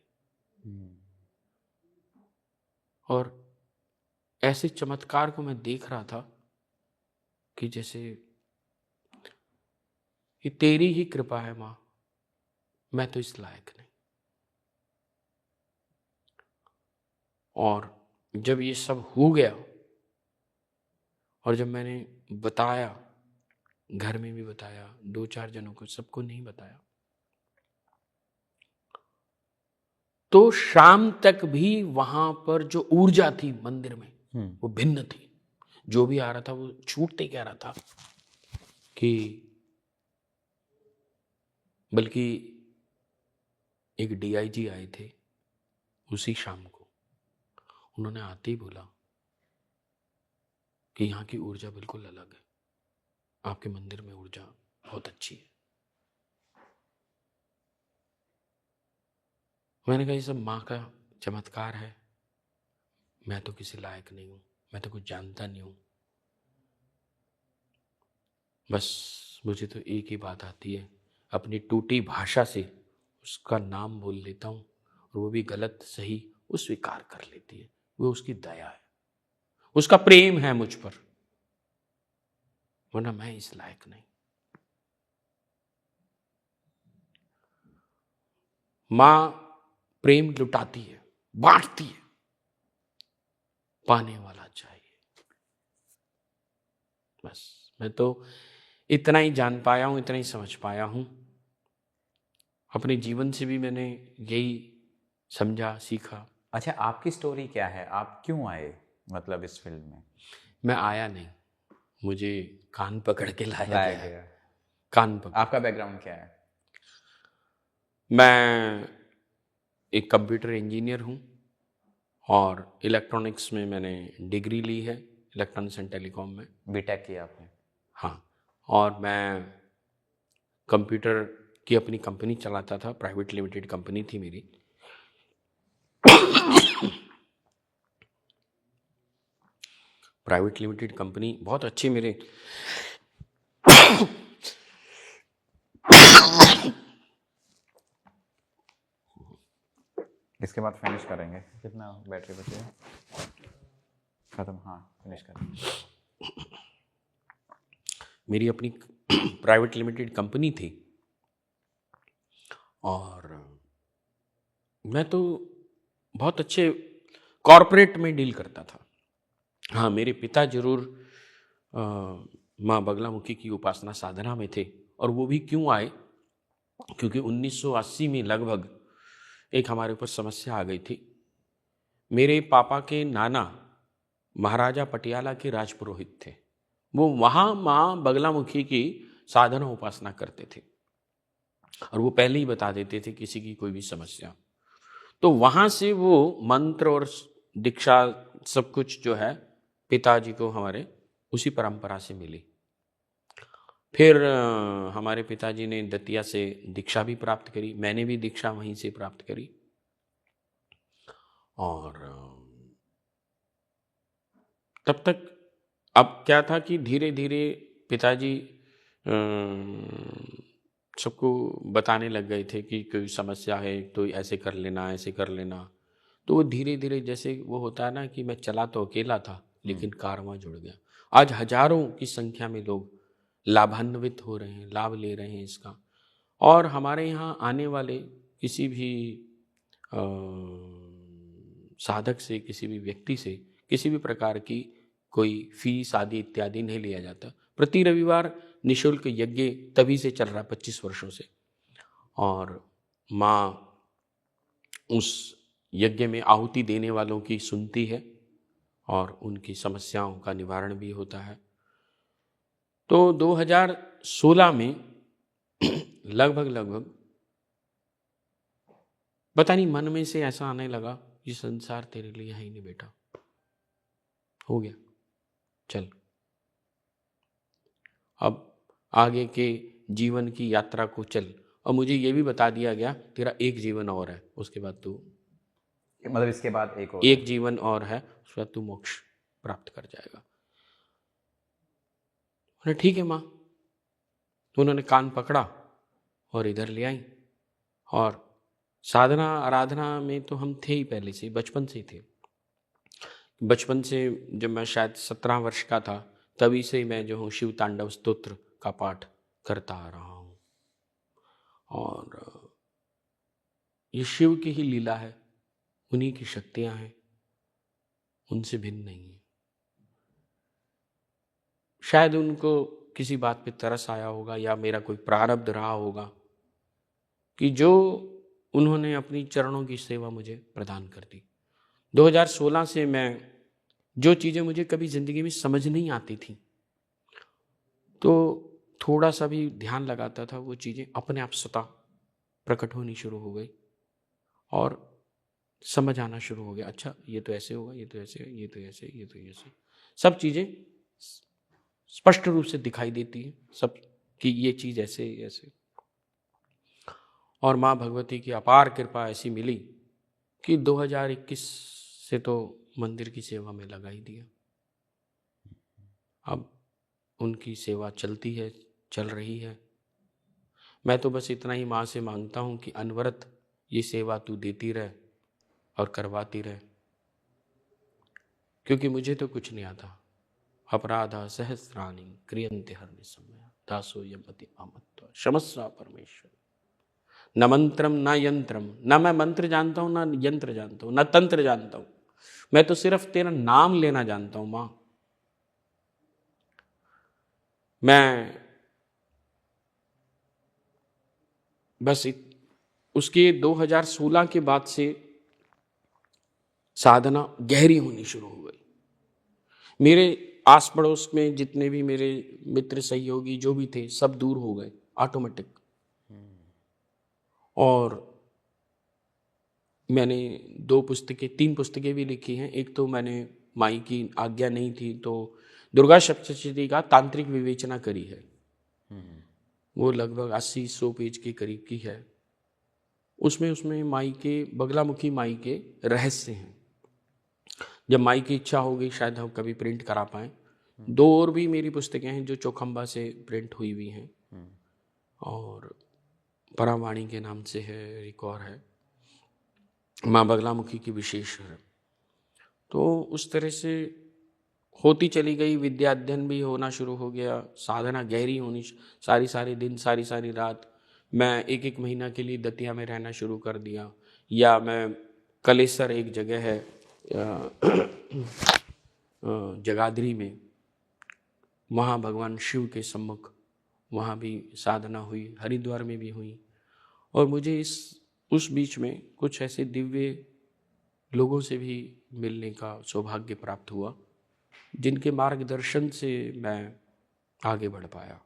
और ऐसे चमत्कार को मैं देख रहा था कि जैसे ये तेरी ही कृपा है माँ, मैं तो इस लायक नहीं। और जब ये सब हो गया और जब मैंने बताया, घर में भी बताया, 2-4 जनों को, सबको नहीं बताया, तो शाम तक भी वहां पर जो ऊर्जा थी मंदिर में वो भिन्न थी। जो भी आ रहा था वो छूटते कह रहा था कि बल्कि एक डीआईजी आए थे उसी शाम को। उन्होंने आते ही बोला कि यहाँ की ऊर्जा बिल्कुल अलग है, आपके मंदिर में ऊर्जा बहुत अच्छी है। मैंने कहा ये सब माँ का चमत्कार है, मैं तो किसी लायक नहीं हूँ, मैं तो कुछ जानता नहीं हूँ। बस मुझे तो एक ही बात आती है, अपनी टूटी भाषा से उसका नाम बोल लेता हूँ और वो भी गलत सही वो स्वीकार कर लेती है। वो उसकी दया है, उसका प्रेम है मुझ पर, वरना मैं इस लायक नहीं। मां प्रेम लुटाती है, बांटती है, पाने वाला चाहिए। बस मैं तो इतना ही जान पाया हूं, इतना ही समझ पाया हूं। अपने जीवन से भी मैंने यही समझा, सीखा। अच्छा, आपकी स्टोरी क्या है? आप क्यों आए मतलब इस फील्ड में? मैं आया नहीं, मुझे कान पकड़ के लाया लाया गया है। गया। कान पकड़। आपका बैकग्राउंड क्या है? मैं एक कंप्यूटर इंजीनियर हूं और इलेक्ट्रॉनिक्स में मैंने डिग्री ली है, इलेक्ट्रॉनिक्स एंड टेलीकॉम में। बीटेक किया आपने? हाँ, और मैं कंप्यूटर की अपनी कंपनी चलाता था, प्राइवेट लिमिटेड कंपनी थी मेरी। प्राइवेट लिमिटेड कंपनी बहुत अच्छी मेरे इसके बाद फिनिश करेंगे। कितना बैटरी बची है? खत्म। हाँ, फिनिश करेंगे। मेरी अपनी प्राइवेट लिमिटेड कंपनी थी और मैं तो बहुत अच्छे कॉरपोरेट में डील करता था। हाँ, मेरे पिता जरूर माँ बगलामुखी की उपासना साधना में थे, और वो भी क्यों आए, क्योंकि 1980 में लगभग एक हमारे ऊपर समस्या आ गई थी। मेरे पापा के नाना महाराजा पटियाला के राजपुरोहित थे। वो वहाँ माँ बगलामुखी की साधना उपासना करते थे और वो पहले ही बता देते थे किसी की कोई भी समस्या। तो वहाँ से वो मंत्र और दीक्षा सब कुछ जो है पिताजी को हमारे उसी परंपरा से मिली। फिर हमारे पिताजी ने दतिया से दीक्षा भी प्राप्त करी, मैंने भी दीक्षा वहीं से प्राप्त करी। और तब तक अब क्या था कि धीरे धीरे पिताजी सबको बताने लग गए थे कि कोई समस्या है तो ऐसे कर लेना, ऐसे कर लेना। तो वो धीरे धीरे, जैसे वो होता है ना कि मैं चला तो अकेला था लेकिन कारवां जुड़ गया। आज हजारों की संख्या में लोग लाभान्वित हो रहे हैं, लाभ ले रहे हैं इसका। और हमारे यहाँ आने वाले किसी भी साधक से, किसी भी व्यक्ति से किसी भी प्रकार की कोई फीस आदि इत्यादि नहीं लिया जाता। प्रति रविवार निशुल्क यज्ञ तभी से चल रहा 25 वर्षों से, और माँ उस यज्ञ में आहुति देने वालों की सुनती है और उनकी समस्याओं का निवारण भी होता है। तो 2016 में लगभग पता नहीं मन में से ऐसा आने लगा, ये संसार तेरे लिए है ही नहीं बेटा, हो गया, चल अब आगे के जीवन की यात्रा को चल। और मुझे ये भी बता दिया गया तेरा एक जीवन और है, उसके बाद तू, मतलब इसके बाद एक जीवन और है, उसके बाद तू मोक्ष प्राप्त कर जाएगा। ठीक है माँ। तो उन्होंने कान पकड़ा और इधर ले आई। और साधना आराधना में तो हम थे ही पहले से, बचपन से ही थे। बचपन से जब मैं शायद 17 वर्ष का था तभी से मैं जो हूँ शिव तांडव स्तोत्र का पाठ करता आ रहा हूँ। और ये शिव की ही लीला है, उन्हीं की शक्तियां हैं, उनसे भिन्न नहीं है। शायद उनको किसी बात पे तरस आया होगा या मेरा कोई प्रारब्ध रहा होगा कि जो उन्होंने अपनी चरणों की सेवा मुझे प्रदान कर दी। 2016 से मैं जो चीज़ें मुझे कभी ज़िंदगी में समझ नहीं आती थी, तो थोड़ा सा भी ध्यान लगाता था, वो चीज़ें अपने आप स्वतः प्रकट होनी शुरू हो गई और समझ आना शुरू हो गया, अच्छा ये तो ऐसे होगा, ये तो ऐसे, ये तो ऐसे, ये तो ऐसे, सब चीज़ें स्पष्ट रूप से दिखाई देती है सब कि ये चीज़ ऐसे ऐसे। और माँ भगवती की अपार कृपा ऐसी मिली कि 2021 से तो मंदिर की सेवा में लगा ही दिया। अब उनकी सेवा चलती है, चल रही है। मैं तो बस इतना ही माँ से मांगता हूँ कि अनवरत ये सेवा तू देती रहे और करवाती रहे, क्योंकि मुझे तो कुछ नहीं आता। अपराधा सहस्राणि क्रियन्ते हरनि समय दासो यमति अमत्व क्षमस्व परमेश्वर। न मंत्रम न यंत्रम, न मैं मंत्र जानता हूँ न यंत्र जानता हूँ न तंत्र जानता हूँ, मैं तो सिर्फ तेरा नाम लेना जानता हूँ माँ। मैं बस उसके 2016 के बाद से साधना गहरी होनी शुरू हो गई। मेरे आस पड़ोस में जितने भी मेरे मित्र सहयोगी जो भी थे सब दूर हो गए ऑटोमेटिक। और मैंने 3 पुस्तकें भी लिखी हैं। एक तो मैंने माई की आज्ञा नहीं थी तो दुर्गा सप्तशती का तांत्रिक विवेचना करी है, वो लगभग 80-100 पेज के करीब की है। उसमें माई के बगलामुखी माई के रहस्य हैं। जब माई की इच्छा होगी शायद हम कभी प्रिंट करा पाएँ। 2 और भी मेरी पुस्तकें हैं जो चौखंबा से प्रिंट हुई हुई हैं, और परावाणी के नाम से है, एक और है, माँ बगलामुखी की विशेष है। तो उस तरह से होती चली गई, विद्या अध्ययन भी होना शुरू हो गया, साधना गहरी होनी, सारी दिन सारी रात मैं 1-1 महीना के लिए दतिया में रहना शुरू कर दिया। या मैं कलेसर एक जगह है जगाधरी में, वहाँ भगवान शिव के सम्मुख वहाँ भी साधना हुई, हरिद्वार में भी हुई। और मुझे उस बीच में कुछ ऐसे दिव्य लोगों से भी मिलने का सौभाग्य प्राप्त हुआ जिनके मार्गदर्शन से मैं आगे बढ़ पाया।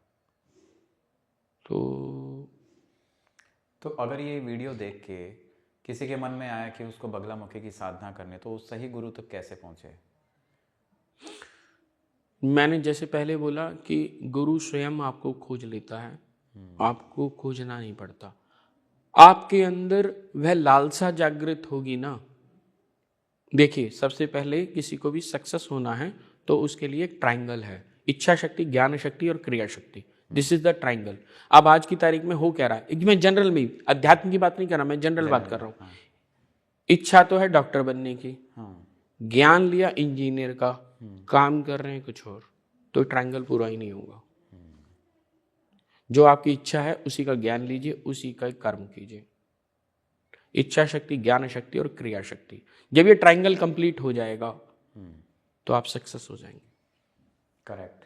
तो अगर ये वीडियो देख के किसी के मन में आया कि उसको बगलामुखी की साधना करने, तो उस सही गुरु तक कैसे पहुंचे? मैंने जैसे पहले बोला कि गुरु स्वयं आपको खोज लेता है, आपको खोजना नहीं पड़ता। आपके अंदर वह लालसा जागृत होगी ना। देखिए, सबसे पहले किसी को भी सक्सेस होना है तो उसके लिए एक ट्रायंगल है, इच्छा शक्ति, ज्ञान शक्ति और क्रिया शक्ति। This is the triangle. अब आज की तारीख में हो क्या रहा है, मैं जनरल में, अध्यात्म की बात नहीं कर रहा, मैं जनरल बात कर रहा हूँ। इच्छा तो है डॉक्टर बनने की, ज्ञान लिया इंजीनियर का, काम कर रहे हैं कुछ और, तो ट्रायंगल पूरा ही नहीं होगा। जो आपकी इच्छा है उसी का ज्ञान लीजिए, उसी का कर्म कीजिए। इच्छा शक्ति, ज्ञान शक्ति और क्रिया शक्ति, जब ये ट्रायंगल कंप्लीट हो जाएगा तो आप सक्सेस हो जाएंगे। करेक्ट।